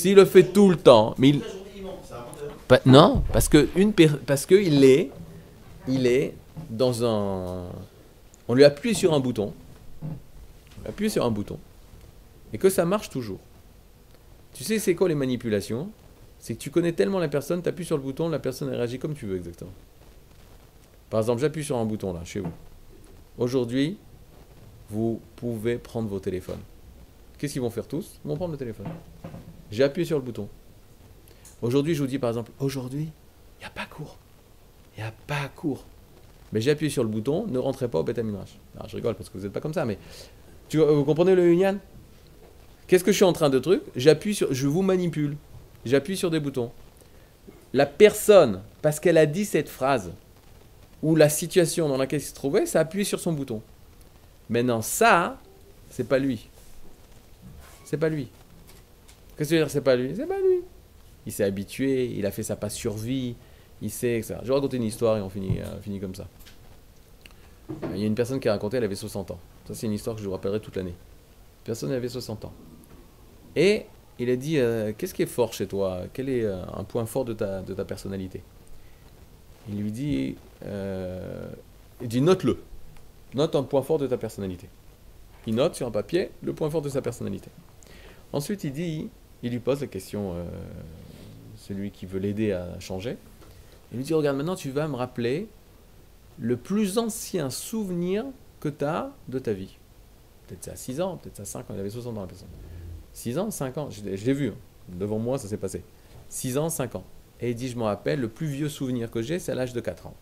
S'il le fait tout le temps, mais il... Toute la journée, il ment. C'est un menteur. Non, parce que il est dans un... On lui appuie sur un bouton. On lui appuie sur un bouton. Et que ça marche toujours. Tu sais, c'est quoi les manipulations? C'est que tu connais tellement la personne, tu appuies sur le bouton, la personne elle réagit comme tu veux exactement. Par exemple, j'appuie sur un bouton là, chez vous. Aujourd'hui, vous pouvez prendre vos téléphones. Qu'est-ce qu'ils vont faire tous? Ils vont prendre le téléphone. J'ai appuyé sur le bouton. Aujourd'hui, je vous dis par exemple, aujourd'hui, il n'y a pas cours. Il n'y a pas cours. Mais j'ai appuyé sur le bouton, ne rentrez pas au Beth Midrash. Alors, je rigole parce que vous n'êtes pas comme ça, mais vous comprenez le Union? Qu'est-ce que je suis en train de truc? Je vous manipule. J'appuie sur des boutons. La personne, parce qu'elle a dit cette phrase, ou la situation dans laquelle il se trouvait, ça a appuyé sur son bouton. Maintenant, ça, c'est pas lui. C'est pas lui. Qu'est-ce que tu veux dire, c'est pas lui? C'est pas lui. Il s'est habitué, il a fait sa passe survie, il sait que ça. Je vais raconter une histoire et on finit comme ça. Il y a une personne qui a raconté, elle avait 60 ans. Ça, c'est une histoire que je vous rappellerai toute l'année. Personne avait 60 ans. Et il a dit, qu'est-ce qui est fort chez toi? Quel est un point fort de ta personnalité? Il lui dit, note-le. Note un point fort de ta personnalité. Il note sur un papier le point fort de sa personnalité. Ensuite, il lui pose la question, celui qui veut l'aider à changer. Il lui dit, regarde, maintenant tu vas me rappeler le plus ancien souvenir que tu as de ta vie. Peut-être ça à 6 ans, peut-être ça à 5 ans, il avait 60 ans la personne. 6 ans, 5 ans, je l'ai vu, hein. Devant moi ça s'est passé. 6 ans, 5 ans. Et il dit, je me rappelle, le plus vieux souvenir que j'ai, c'est à l'âge de 4 ans.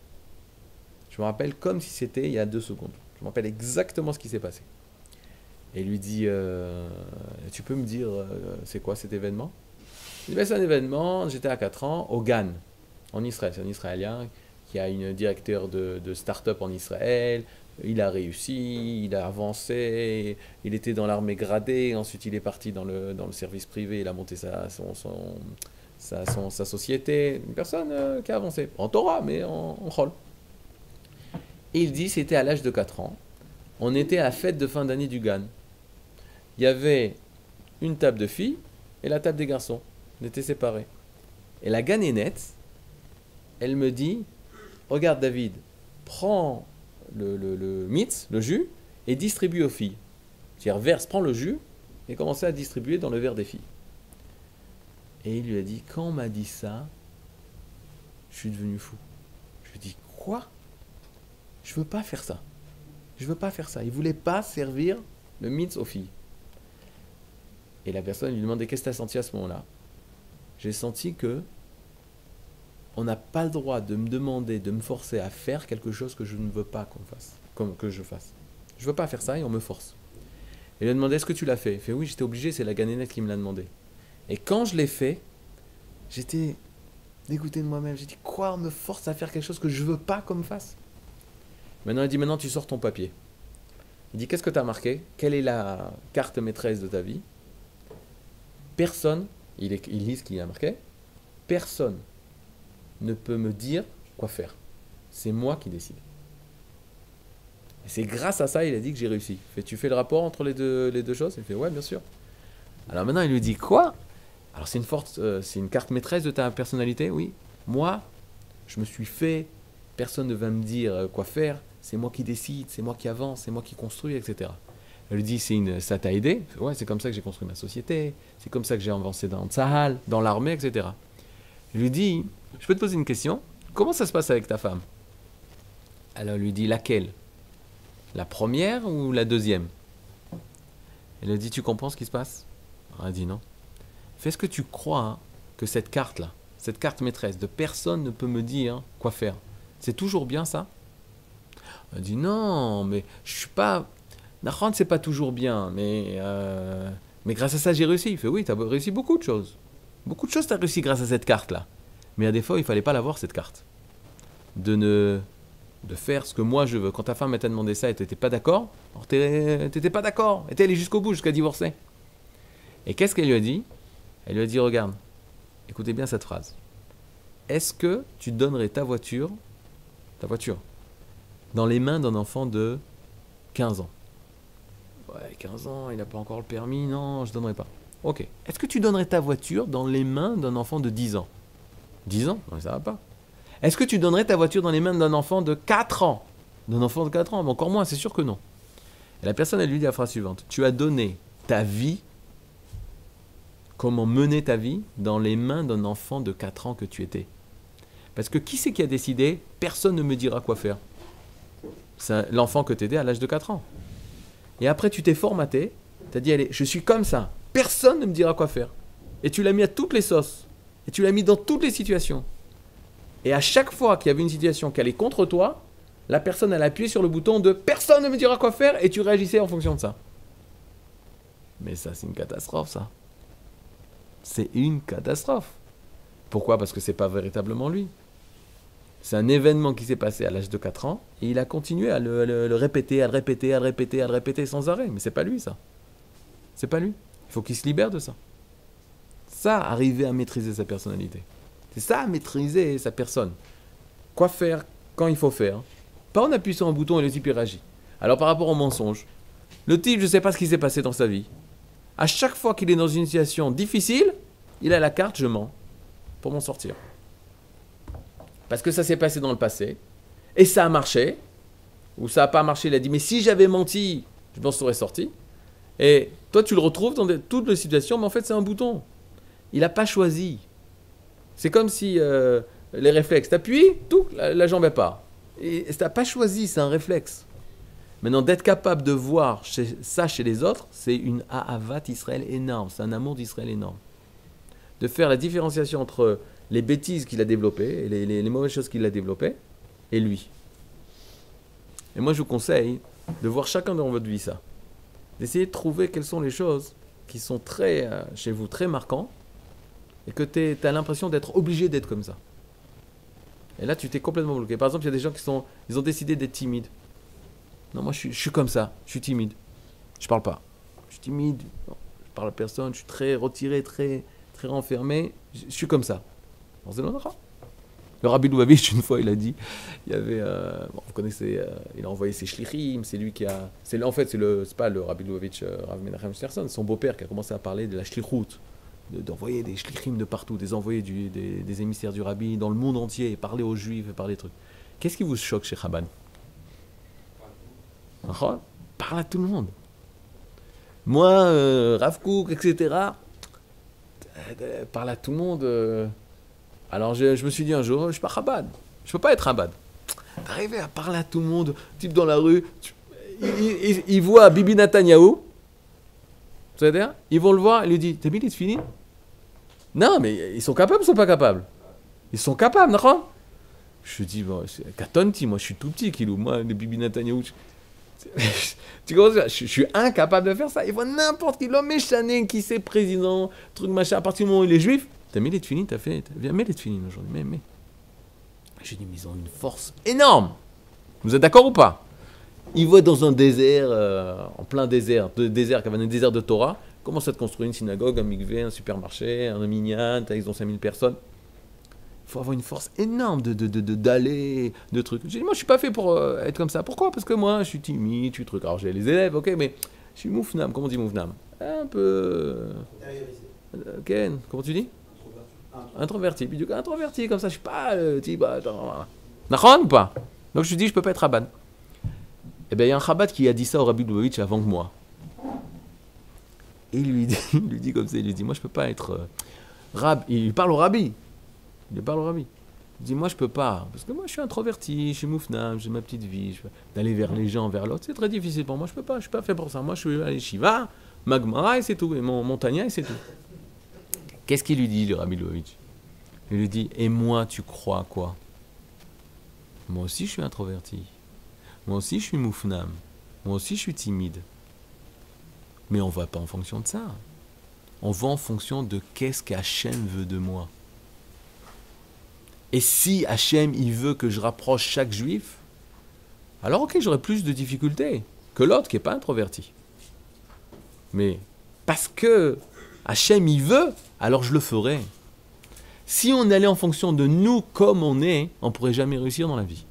Je me rappelle comme si c'était il y a 2 secondes. Je me rappelle exactement ce qui s'est passé. Et il lui dit, tu peux me dire, c'est quoi cet événement? Il dit, ben, c'est un événement, j'étais à 4 ans, au Gan, en Israël. C'est un Israélien qui a une directeur de start-up en Israël. Il a réussi, il a avancé, il était dans l'armée gradée, ensuite il est parti dans le service privé, il a monté sa société. Une personne qui a avancé, en Torah, mais en Chol. Et il dit, c'était à l'âge de 4 ans, on était à la fête de fin d'année du Gan. Il y avait une table de filles et la table des garçons. On était séparés. Et la ganénette, elle me dit, regarde David, prends le mitz, le jus, et distribue aux filles. C'est-à-dire, verse, prends le jus, et commence à distribuer dans le verre des filles. Et il lui a dit, quand on m'a dit ça, je suis devenu fou. Je lui ai dit, quoi? Je veux pas faire ça. Je veux pas faire ça. Il voulait pas servir le mitz aux filles. Et la personne lui demandait, qu'est-ce que tu as senti à ce moment-là? J'ai senti que on n'a pas le droit de me demander, de me forcer à faire quelque chose que je ne veux pas qu'on fasse, que je fasse. Je veux pas faire ça et on me force. Et il lui a demandé, est-ce que tu l'as fait? Il fait, oui, j'étais obligé, c'est la ganénette qui me l'a demandé. Et quand je l'ai fait, j'étais dégoûté de moi-même. J'ai dit, quoi, on me force à faire quelque chose que je veux pas qu'on me fasse? Maintenant, il dit, maintenant tu sors ton papier. Il dit, qu'est-ce que tu as marqué? Quelle est la carte maîtresse de ta vie? Personne, il lit ce qu'il a marqué, personne ne peut me dire quoi faire. C'est moi qui décide. Et c'est grâce à ça, il a dit que j'ai réussi. Il fait, tu fais le rapport entre les deux choses? Il fait, ouais, bien sûr. Alors maintenant, il lui dit, quoi? Alors c'est une carte maîtresse de ta personnalité? Oui. Moi, je me suis fait, personne ne va me dire quoi faire, c'est moi qui décide, c'est moi qui avance, c'est moi qui construis, etc. Elle lui dit, ça t'a aidé? Il fait, ouais, c'est comme ça que j'ai construit ma société, c'est comme ça que j'ai avancé dans Tsahal, dans l'armée, etc. Il lui dit, je peux te poser une question? Comment ça se passe avec ta femme? Alors elle lui dit, laquelle? La première ou la deuxième? Elle lui dit, tu comprends ce qui se passe? Alors elle dit non. Fais ce que tu crois que cette carte-là, cette carte maîtresse de personne ne peut me dire quoi faire. C'est toujours bien ça? Elle dit non, mais je suis pas... Nahon, c'est pas toujours bien, mais grâce à ça j'ai réussi. Il fait oui, tu as réussi beaucoup de choses. Beaucoup de choses tu as réussi grâce à cette carte-là. Mais à des fois, il fallait pas l'avoir cette carte. De faire ce que moi je veux. Quand ta femme t'a demandé ça et tu n'étais pas d'accord, alors t'étais pas d'accord. Et t'es allé jusqu'au bout, jusqu'à divorcer. Et qu'est-ce qu'elle lui a dit? Elle lui a dit, regarde, écoutez bien cette phrase. Est-ce que tu donnerais ta voiture, dans les mains d'un enfant de 15 ans? Ouais, 15 ans, il n'a pas encore le permis, non, je ne donnerai pas. Ok. Est-ce que tu donnerais ta voiture dans les mains d'un enfant de 10 ans? 10 ans? Non, ça va pas. Est-ce que tu donnerais ta voiture dans les mains d'un enfant de 4 ans? D'un enfant de 4 ans, mais encore moins, c'est sûr que non. Et la personne, elle lui dit la phrase suivante. Tu as donné ta vie, comment mener ta vie, dans les mains d'un enfant de 4 ans que tu étais. Parce que qui c'est qui a décidé? Personne ne me dira quoi faire. C'est l'enfant que tu étais à l'âge de 4 ans. Et après, tu t'es formaté, tu as dit, allez, je suis comme ça. Personne ne me dira quoi faire. Et tu l'as mis à toutes les sauces. Et tu l'as mis dans toutes les situations. Et à chaque fois qu'il y avait une situation qui allait contre toi, la personne elle appuyait sur le bouton de personne ne me dira quoi faire et tu réagissais en fonction de ça. Mais ça, c'est une catastrophe, ça. C'est une catastrophe. Pourquoi? Parce que c'est pas véritablement lui. C'est un événement qui s'est passé à l'âge de 4 ans et il a continué à le répéter, à le répéter, à le répéter, à le répéter sans arrêt. Mais c'est pas lui, ça. C'est pas lui. Il faut qu'il se libère de ça. Ça, arriver à maîtriser sa personnalité. C'est ça, maîtriser sa personne. Quoi faire quand il faut faire. Pas en appuyant sur un bouton et le type il réagit. Alors par rapport au mensonge, le type, je ne sais pas ce qui s'est passé dans sa vie. À chaque fois qu'il est dans une situation difficile, il a la carte, je mens, pour m'en sortir. Parce que ça s'est passé dans le passé, et ça a marché, ou ça n'a pas marché, il a dit, mais si j'avais menti, je m'en serais sorti. Et toi, tu le retrouves dans toutes les situations, mais en fait, c'est un bouton. Il n'a pas choisi. C'est comme si les réflexes, t'appuies, tout, la jambe est part. Et tu n'as pas choisi, c'est un réflexe. Maintenant, d'être capable de voir ça chez les autres, c'est une Ahavat Israël énorme, c'est un amour d'Israël énorme. De faire la différenciation entre les bêtises qu'il a développées, et les mauvaises choses qu'il a développées, et lui. Et moi, je vous conseille de voir chacun dans votre vie ça. D'essayer de trouver quelles sont les choses qui sont très, chez vous, très marquantes, et que tu as l'impression d'être obligé d'être comme ça. Et là, tu t'es complètement bloqué. Par exemple, il y a des gens ils ont décidé d'être timides. Non, moi, je suis comme ça. Je suis timide. Je parle pas. Je suis timide. Non, je parle à personne. Je suis très retiré, très, très renfermé. Je suis comme ça. On se demandera. Le Rabbi Lubavitch, une fois, il a dit, il y avait, vous connaissez, il a envoyé ses shlichim. C'est lui qui a, en fait, c'est pas le Rabbi Lubavitch, Rav Menachem Schneerson, c'est son beau-père qui a commencé à parler de la shlichut. D'envoyer des shlichim de partout, des émissaires du Rabbi dans le monde entier, et parler aux Juifs, et parler des trucs. Qu'est-ce qui vous choque chez Chabad? Parle à tout le monde. Moi, Rav Kook, etc. Parle à tout le monde. Alors je me suis dit un jour, je suis pas Chabad. Je peux pas être Chabad. D'arriver à parler à tout le monde, type dans la rue, il voit Bibi Netanyahou. C'est-à-dire, ils vont le voir, il lui dit, t'es bien, c'est fini? Non, mais ils sont capables ou ils sont pas capables? Ils sont capables, d'accord? Je dis, bon, Katonti, moi je suis tout petit, Kilou. Moi, les Bibi Netanyahou, tu comprends? Je suis incapable de faire ça. Il voit n'importe qui, l'homme méchané, qui c'est président, truc machin, à partir du moment où il est juif, t'as mis les tefilines, viens, mets les tefilines aujourd'hui, mets. J'ai dit, mais ils ont une force énorme. Vous êtes d'accord ou pas? Ils voient dans un désert, en plein désert, qui avait un désert de Torah, commence à construire une synagogue, un mikvé, un supermarché, un minyan, ils ont 5000 personnes. Il faut avoir une force énorme d'aller, de trucs. J'ai dit, moi, je suis pas fait pour être comme ça. Pourquoi? Parce que moi, je suis timide, je suis truc. Alors, j'ai les élèves, ok, mais je suis moufnam. Comment on dit moufnam? Un peu... Ok, comment tu dis? Introverti. Puis du coup, introverti, comme ça, je suis pas type... N'achon ou pas? Donc, je me dis, je peux pas être Chabad. Eh bien, il y a un Chabad qui a dit ça au Rabbi Lubavitch avant que moi. Et il lui dit comme ça, il lui dit, moi, je peux pas être... Il parle au Rabbi. Il parle au Rabbi. Il dit, moi, je peux pas. Parce que moi, je suis introverti, je suis moufnam, j'ai ma petite vie. D'aller vers les gens, vers l'autre, c'est très difficile pour moi. Je peux pas, je suis pas fait pour ça. Moi, je suis allé Shiva, Magmara, et c'est tout. Et mon Montagna, et c'est tout. Qu'est-ce qu'il lui dit, le Rabbi Lubavitch? Il lui dit, et moi, tu crois quoi? Moi aussi, je suis introverti. Moi aussi, je suis moufnam. Moi aussi, je suis timide. Mais on ne va pas en fonction de ça. On va en fonction de qu'est-ce qu'Hachem veut de moi. Et si Hachem, il veut que je rapproche chaque juif, alors ok, j'aurai plus de difficultés que l'autre qui n'est pas introverti. Mais parce que Hachem, il veut, alors je le ferai. Si on allait en fonction de nous comme on est, on ne pourrait jamais réussir dans la vie.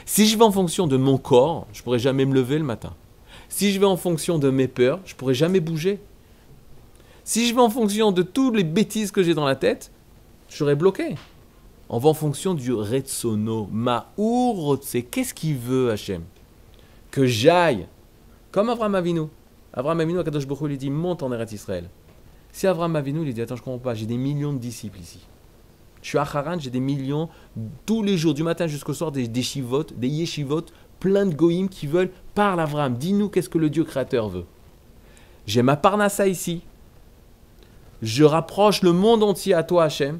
Si je vais en fonction de mon corps, je ne pourrai jamais me lever le matin. Si je vais en fonction de mes peurs, je ne pourrai jamais bouger. Si je vais en fonction de toutes les bêtises que j'ai dans la tête, je serai bloqué. On va en fonction du Retsono, Ma'ur, c'est qu'est-ce qu'il veut Hachem? Que j'aille, comme Avraham Avinu. Avraham Avinu, Akadosh Baruch Hu lui dit, monte en Eretz Israël. Si Avraham Avinu lui dit, attends, je comprends pas, j'ai des millions de disciples ici. Je suis à Haran, j'ai des millions, tous les jours, du matin jusqu'au soir, des shivot, des yeshivot, plein de goïms qui veulent, parle Avraham, dis-nous qu'est-ce que le Dieu créateur veut. J'ai ma parnassa ici. Je rapproche le monde entier à toi, Hachem.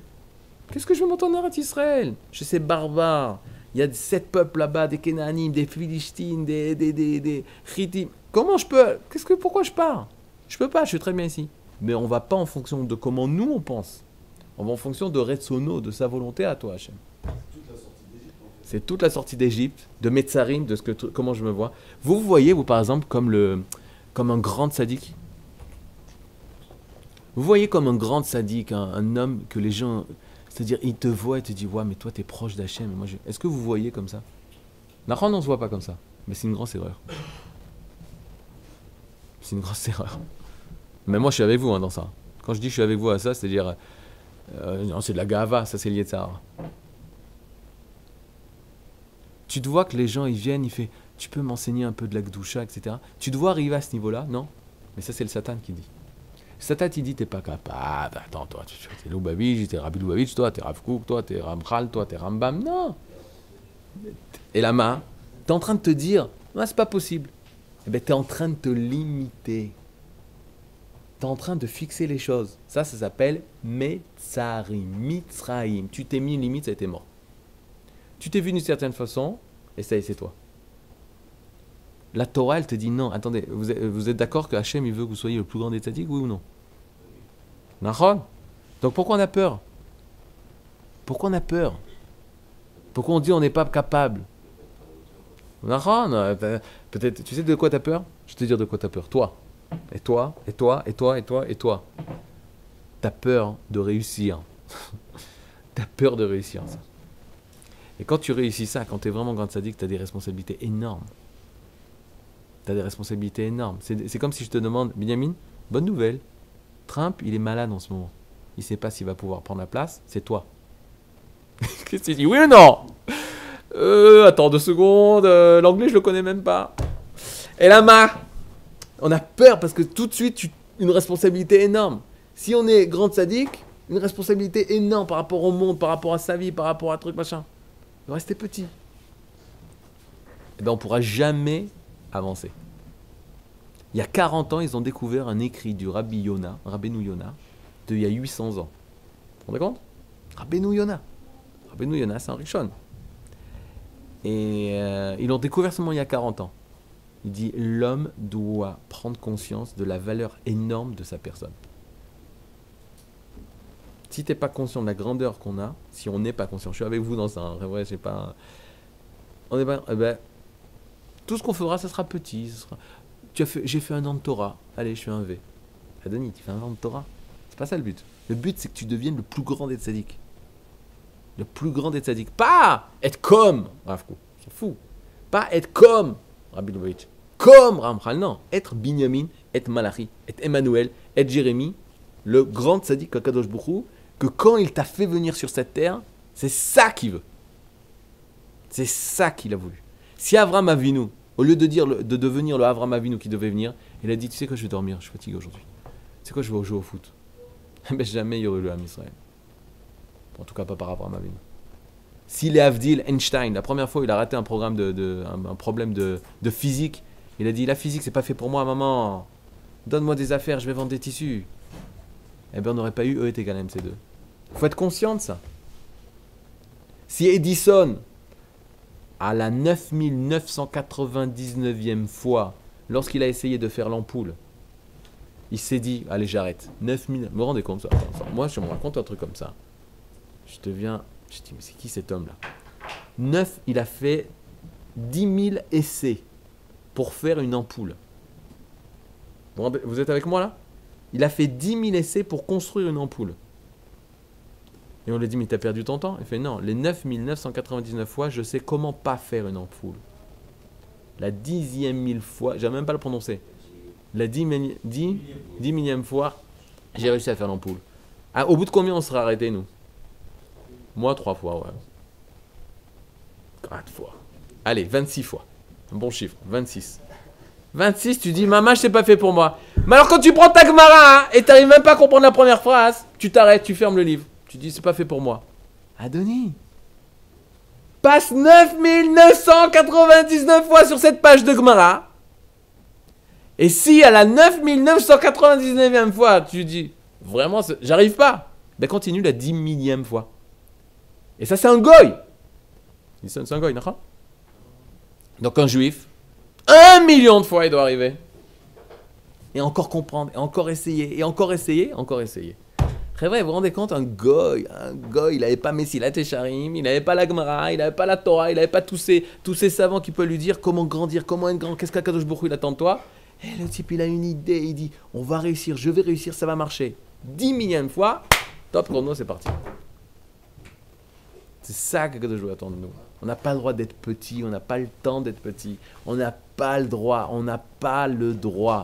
Qu'est-ce que je veux monter en Eretz Israël? Je sais barbare. Il y a 7 peuples là-bas, des Kénanim, des Philistines, des Chittim. Comment je peux? Pourquoi je pars? Je peux pas, je suis très bien ici. Mais on va pas en fonction de comment nous on pense. On va en fonction de Retsono, de sa volonté à toi, Hachem. C'est toute la sortie d'Égypte, de Metzarim, de comment je me vois. Vous voyez, vous par exemple, comme un grand sadique. Vous voyez comme un grand sadique, un homme que les gens, c'est-à-dire, il te voit et te dit, ouais, mais toi, tu es proche d'Hachem. Est-ce que vous voyez comme ça? Nahon, on ne se voit pas comme ça. Mais c'est une grosse erreur. C'est une grosse erreur. Mais moi, je suis avec vous dans ça. Quand je dis je suis avec vous à ça, c'est-à-dire, non, c'est de la gava, ça c'est lié de ça. Tu te vois que les gens, ils viennent, ils font, tu peux m'enseigner un peu de la Gdoucha, etc. Tu te vois arriver à ce niveau-là? Non. Mais ça, c'est le Satan qui dit. Satan, il dit, t'es pas capable. Attends, toi, t'es Lubavitch, t'es Rabbi Lubavitch, toi, t'es Rav Kook, toi, t'es Ramchal, toi, t'es Rambam. Non. Et la main, t'es en train de te dire, non, c'est pas possible. Eh bien, t'es en train de te limiter. T'es en train de fixer les choses. Ça s'appelle Metzarim, Mitzraim. Tu t'es mis une limite, ça a été mort. Tu t'es vu d'une certaine façon, et ça y est, c'est toi. La Torah, elle te dit non. Attendez, vous êtes d'accord que Hachem, il veut que vous soyez le plus grand des tzaddik, oui ou non? Nahon. Donc pourquoi on a peur? Pourquoi on a peur? Pourquoi on dit on n'est pas capable? Nahon. Peut-être, tu sais de quoi tu as peur? Je vais te dire de quoi tu as peur. Toi. Et toi, et toi, et toi, et toi, et toi. Tu as peur de réussir. Tu as peur de réussir ça. Et quand tu réussis ça, quand tu es vraiment grand tzaddik, tu as des responsabilités énormes. Tu as des responsabilités énormes. C'est comme si je te demande, Benjamin, bonne nouvelle, Trump, il est malade en ce moment. Il ne sait pas s'il va pouvoir prendre la place, c'est toi. Qu'est-ce que tu dis? Oui ou non? Attends 2 secondes, l'anglais je le connais même pas. Et la main, on a peur parce que tout de suite, une responsabilité énorme. Si on est grand tzaddik, une responsabilité énorme par rapport au monde, par rapport à sa vie, par rapport à un truc machin. Il va rester petit. Eh bien, on ne pourra jamais avancer. Il y a 40 ans, ils ont découvert un écrit du Rabbi Yona, Rabbeinu Yona, il y a 800 ans. Vous vous rendez compte? Rabbeinu Yona. Rabbeinu Yona, c'est un Rishon. Et ils l'ont découvert seulement il y a 40 ans. Il dit, l'homme doit prendre conscience de la valeur énorme de sa personne. Si tu n'es pas conscient de la grandeur qu'on a, si on n'est pas conscient, je suis avec vous dans ça, hein, vrai, je sais pas, on est pas, eh ben, tout ce qu'on fera, ça sera petit. J'ai fait 1 an de Torah, allez, je fais un V. Adoni, tu fais 1 an de Torah? C'est pas ça le but. Le but, c'est que tu deviennes le plus grand des tzaddik. Le plus grand des tzaddik. Pas être comme Rav Kook, c'est fou. Pas être comme Rabbi Lubavitch, comme Ramchal, non. Être Binyamin, être Malachi, être Emmanuel, être Jérémie, le grand tzaddik Kadosh Baruch Hu, que quand il t'a fait venir sur cette terre, c'est ça qu'il veut. C'est ça qu'il a voulu. Si Avraham Avinu, au lieu de devenir le Avraham Avinu qui devait venir, il a dit, tu sais quoi, je vais dormir, je suis fatigué aujourd'hui. Tu sais quoi, je vais jouer au foot. Mais jamais il y aurait eu le Ham Israël. En tout cas, pas par Avraham Avinu. S'il est Avdil Einstein, la première fois il a raté un problème de physique, il a dit, la physique c'est pas fait pour moi, maman. Donne-moi des affaires, je vais vendre des tissus. Eh bien, on n'aurait pas eu E est égal à MC2. Il faut être conscient de ça. Si Edison, à la 9999e fois, lorsqu'il a essayé de faire l'ampoule, il s'est dit, allez, j'arrête. 9000, vous me rendez compte ça? Enfin, moi, je me raconte un truc comme ça. Je dis, mais c'est qui cet homme-là? Il a fait 10 000 essais pour faire une ampoule. Vous êtes avec moi là? Il a fait 10 000 essais pour construire une ampoule. Et on lui dit, mais t'as perdu ton temps? Il fait, non, les 9999 fois, je sais comment pas faire une ampoule. La 10e fois, j'arrive même pas à le prononcer. La 10 millième fois, J'ai réussi à faire l'ampoule. Ah, au bout de combien on sera arrêté, nous? Moi, 3 fois, ouais. 4 fois. Allez, 26 fois. Un bon chiffre, 26. 26, tu dis, maman, c'est pas fait pour moi. Mais alors, quand tu prends ta Gemara hein, et t'arrives même pas à comprendre la première phrase, tu t'arrêtes, tu fermes le livre. Tu dis, c'est pas fait pour moi. Adonis, passe 9999 fois sur cette page de Gemara. Et si à la 9999e fois, tu dis, vraiment, j'arrive pas, ben continue la 10 millième fois. Et ça, c'est un goy. C'est un goy, d'accord? Donc, un juif, 1 million de fois, il doit arriver. Et encore comprendre, et encore essayer, et encore essayer, encore essayer. Très vrai, vous vous rendez compte, un goy, il n'avait pas Messilat Yesharim, il n'avait pas la Gemara, il n'avait pas la Torah, il n'avait pas tous ces savants qui peuvent lui dire comment grandir, comment être grand, qu'est-ce qu'Akadosh Baruch Hu il attend de toi. Et le type, il a une idée, il dit, on va réussir, je vais réussir, ça va marcher. 10 millième fois, top chrono, c'est parti. C'est ça qu'Akadosh Baruch Hu attend de nous. On n'a pas le droit d'être petit, on n'a pas le temps d'être petit, on n'a pas le droit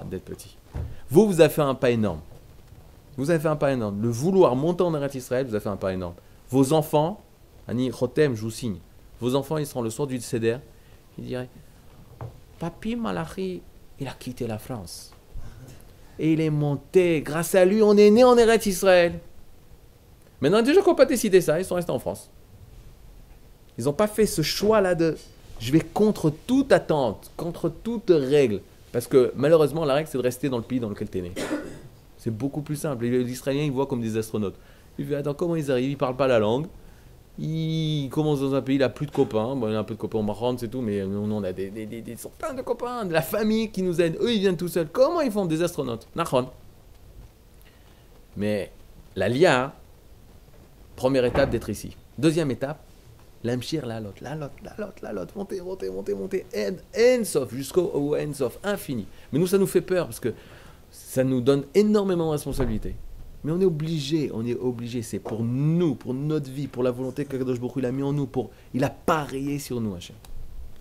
d'être petit. Vous avez fait un pas énorme. Vous avez fait un pas énorme. Le vouloir monter en Eretz Israël, vous avez fait un pas énorme. Vos enfants, Ani Chotem, je vous signe, vos enfants, ils seront le soir du Seder, ils diraient, Papi Malachi, il a quitté la France. Et il est monté, grâce à lui, on est né en Eretz Israël. Maintenant, déjà qu'on n'a pas décidé ça, ils sont restés en France. Ils n'ont pas fait ce choix-là de je vais contre toute attente, contre toute règle. Parce que malheureusement, la règle, c'est de rester dans le pays dans lequel tu es né. C'est beaucoup plus simple. Les Israéliens, ils voient comme des astronautes. Ils disent, attends, comment ils arrivent? Ils ne parlent pas la langue. Ils commencent dans un pays, il n'a plus de copains. Bon, il y a un peu de copains au Maroc, c'est tout, mais nous, on a des centaines de copains, de la famille qui nous aide. Eux, ils viennent tout seuls. Comment ils font? Des astronautes. Nachon. Mais la Lia, première étape d'être ici. Deuxième étape, l'amchir, la lot, monter, en-sof, jusqu'au en-sof, infini. Mais nous, ça nous fait peur parce que ça nous donne énormément de responsabilités. Mais on est obligé, c'est pour nous, pour notre vie, pour la volonté que Kadosh Baruch Hu il a mis en nous, il a parié sur nous, Hachem.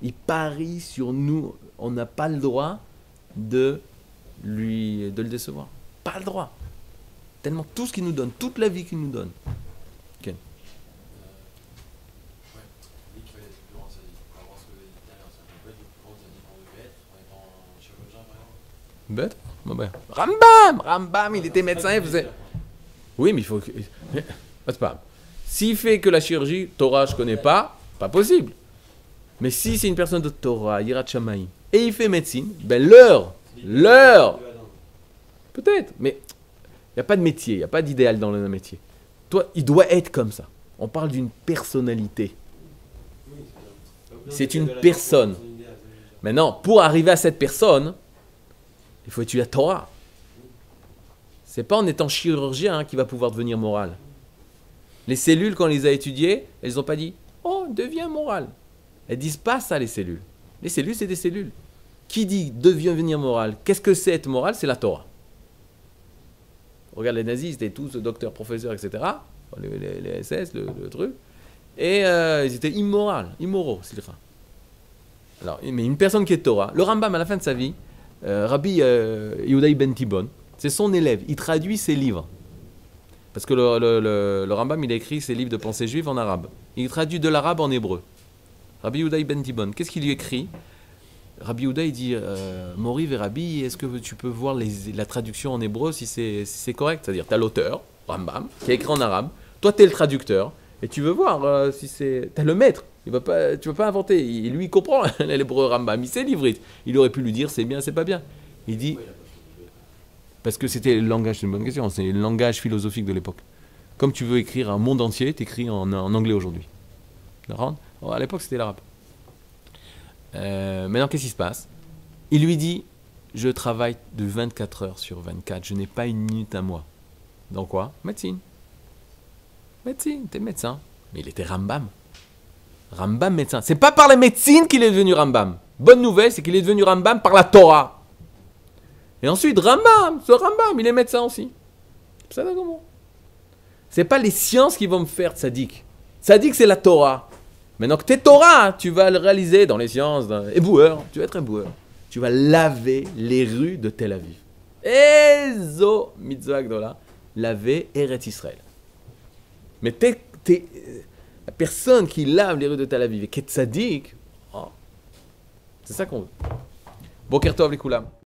Il parie sur nous, on n'a pas le droit de le décevoir. Pas le droit. Tellement tout ce qu'il nous donne, toute la vie qu'il nous donne. Ken. Bête? Bon ben. Rambam, il était médecin, il faisait. Oui, mais il faut. C'est pas. S'il fait que la chirurgie, Torah, je connais pas possible. Mais si c'est une personne de Torah, Yirat Shamayim, et il fait médecine, ben l'heure, peut-être, mais il n'y a pas de métier, il n'y a pas d'idéal dans le métier. Toi, il doit être comme ça. On parle d'une personnalité. C'est une personne. Maintenant, pour arriver à cette personne, il faut étudier la Torah. C'est pas en étant chirurgien qui va pouvoir devenir moral. Les cellules, quand on les a étudiées, elles n'ont pas dit « Oh, deviens moral ». Elles disent pas ça, les cellules. Les cellules, c'est des cellules. Qui dit « devenir moral » Qu'est-ce que c'est être moral? C'est la Torah. Regarde les nazis, ils étaient tous docteurs, professeurs, etc. Les SS, le truc. Et ils étaient immoraux, c'est le cas. Alors, mais une personne qui est Torah, le Rambam, à la fin de sa vie, Rabbi Yehuda ben Tibon, c'est son élève, il traduit ses livres. Parce que le Rambam, il a écrit ses livres de pensée juive en arabe. Il traduit de l'arabe en hébreu. Rabbi Yehuda ben Tibon, qu'est-ce qu'il lui écrit? Rabbi Yehuda, il dit Mori et Rabbi, est-ce que tu peux voir la traduction en hébreu si c'est correct? C'est-à-dire, tu as l'auteur, Rambam, qui a écrit en arabe, toi, tu es le traducteur, et tu veux voir si c'est. Tu as le maître, tu ne vas pas inventer. Lui, il comprend l'hébreu Rambam, il sait l'ivrite. Il aurait pu lui dire c'est bien, c'est pas bien. Il dit. Parce que c'était le langage, c'est une bonne question, c'est le langage philosophique de l'époque. Comme tu veux écrire un monde entier, tu écris en anglais aujourd'hui. D'accord? À l'époque, c'était l'arabe. Maintenant, qu'est-ce qui se passe? Il lui dit, je travaille de 24 heures sur 24, je n'ai pas une minute à moi. Dans quoi? Médecine. Médecine, t'es médecin. Mais il était Rambam. Rambam médecin. C'est pas par la médecine qu'il est devenu Rambam. Bonne nouvelle, c'est qu'il est devenu Rambam par la Torah. Et ensuite, ce Rambam, il est médecin aussi. Ça va comment? C'est pas les sciences qui vont me faire tzaddik. Tzaddik, c'est la Torah. Maintenant que t'es Torah, tu vas le réaliser dans les sciences. Éboueur, tu vas être éboueur. Tu vas laver les rues de Tel Aviv. Ezo mitzvah gdola. laver Eretz Israël. Mais la personne qui lave les rues de Tel Aviv et qui est tzaddik, oh, c'est ça qu'on veut. Boker Tov les Koulam.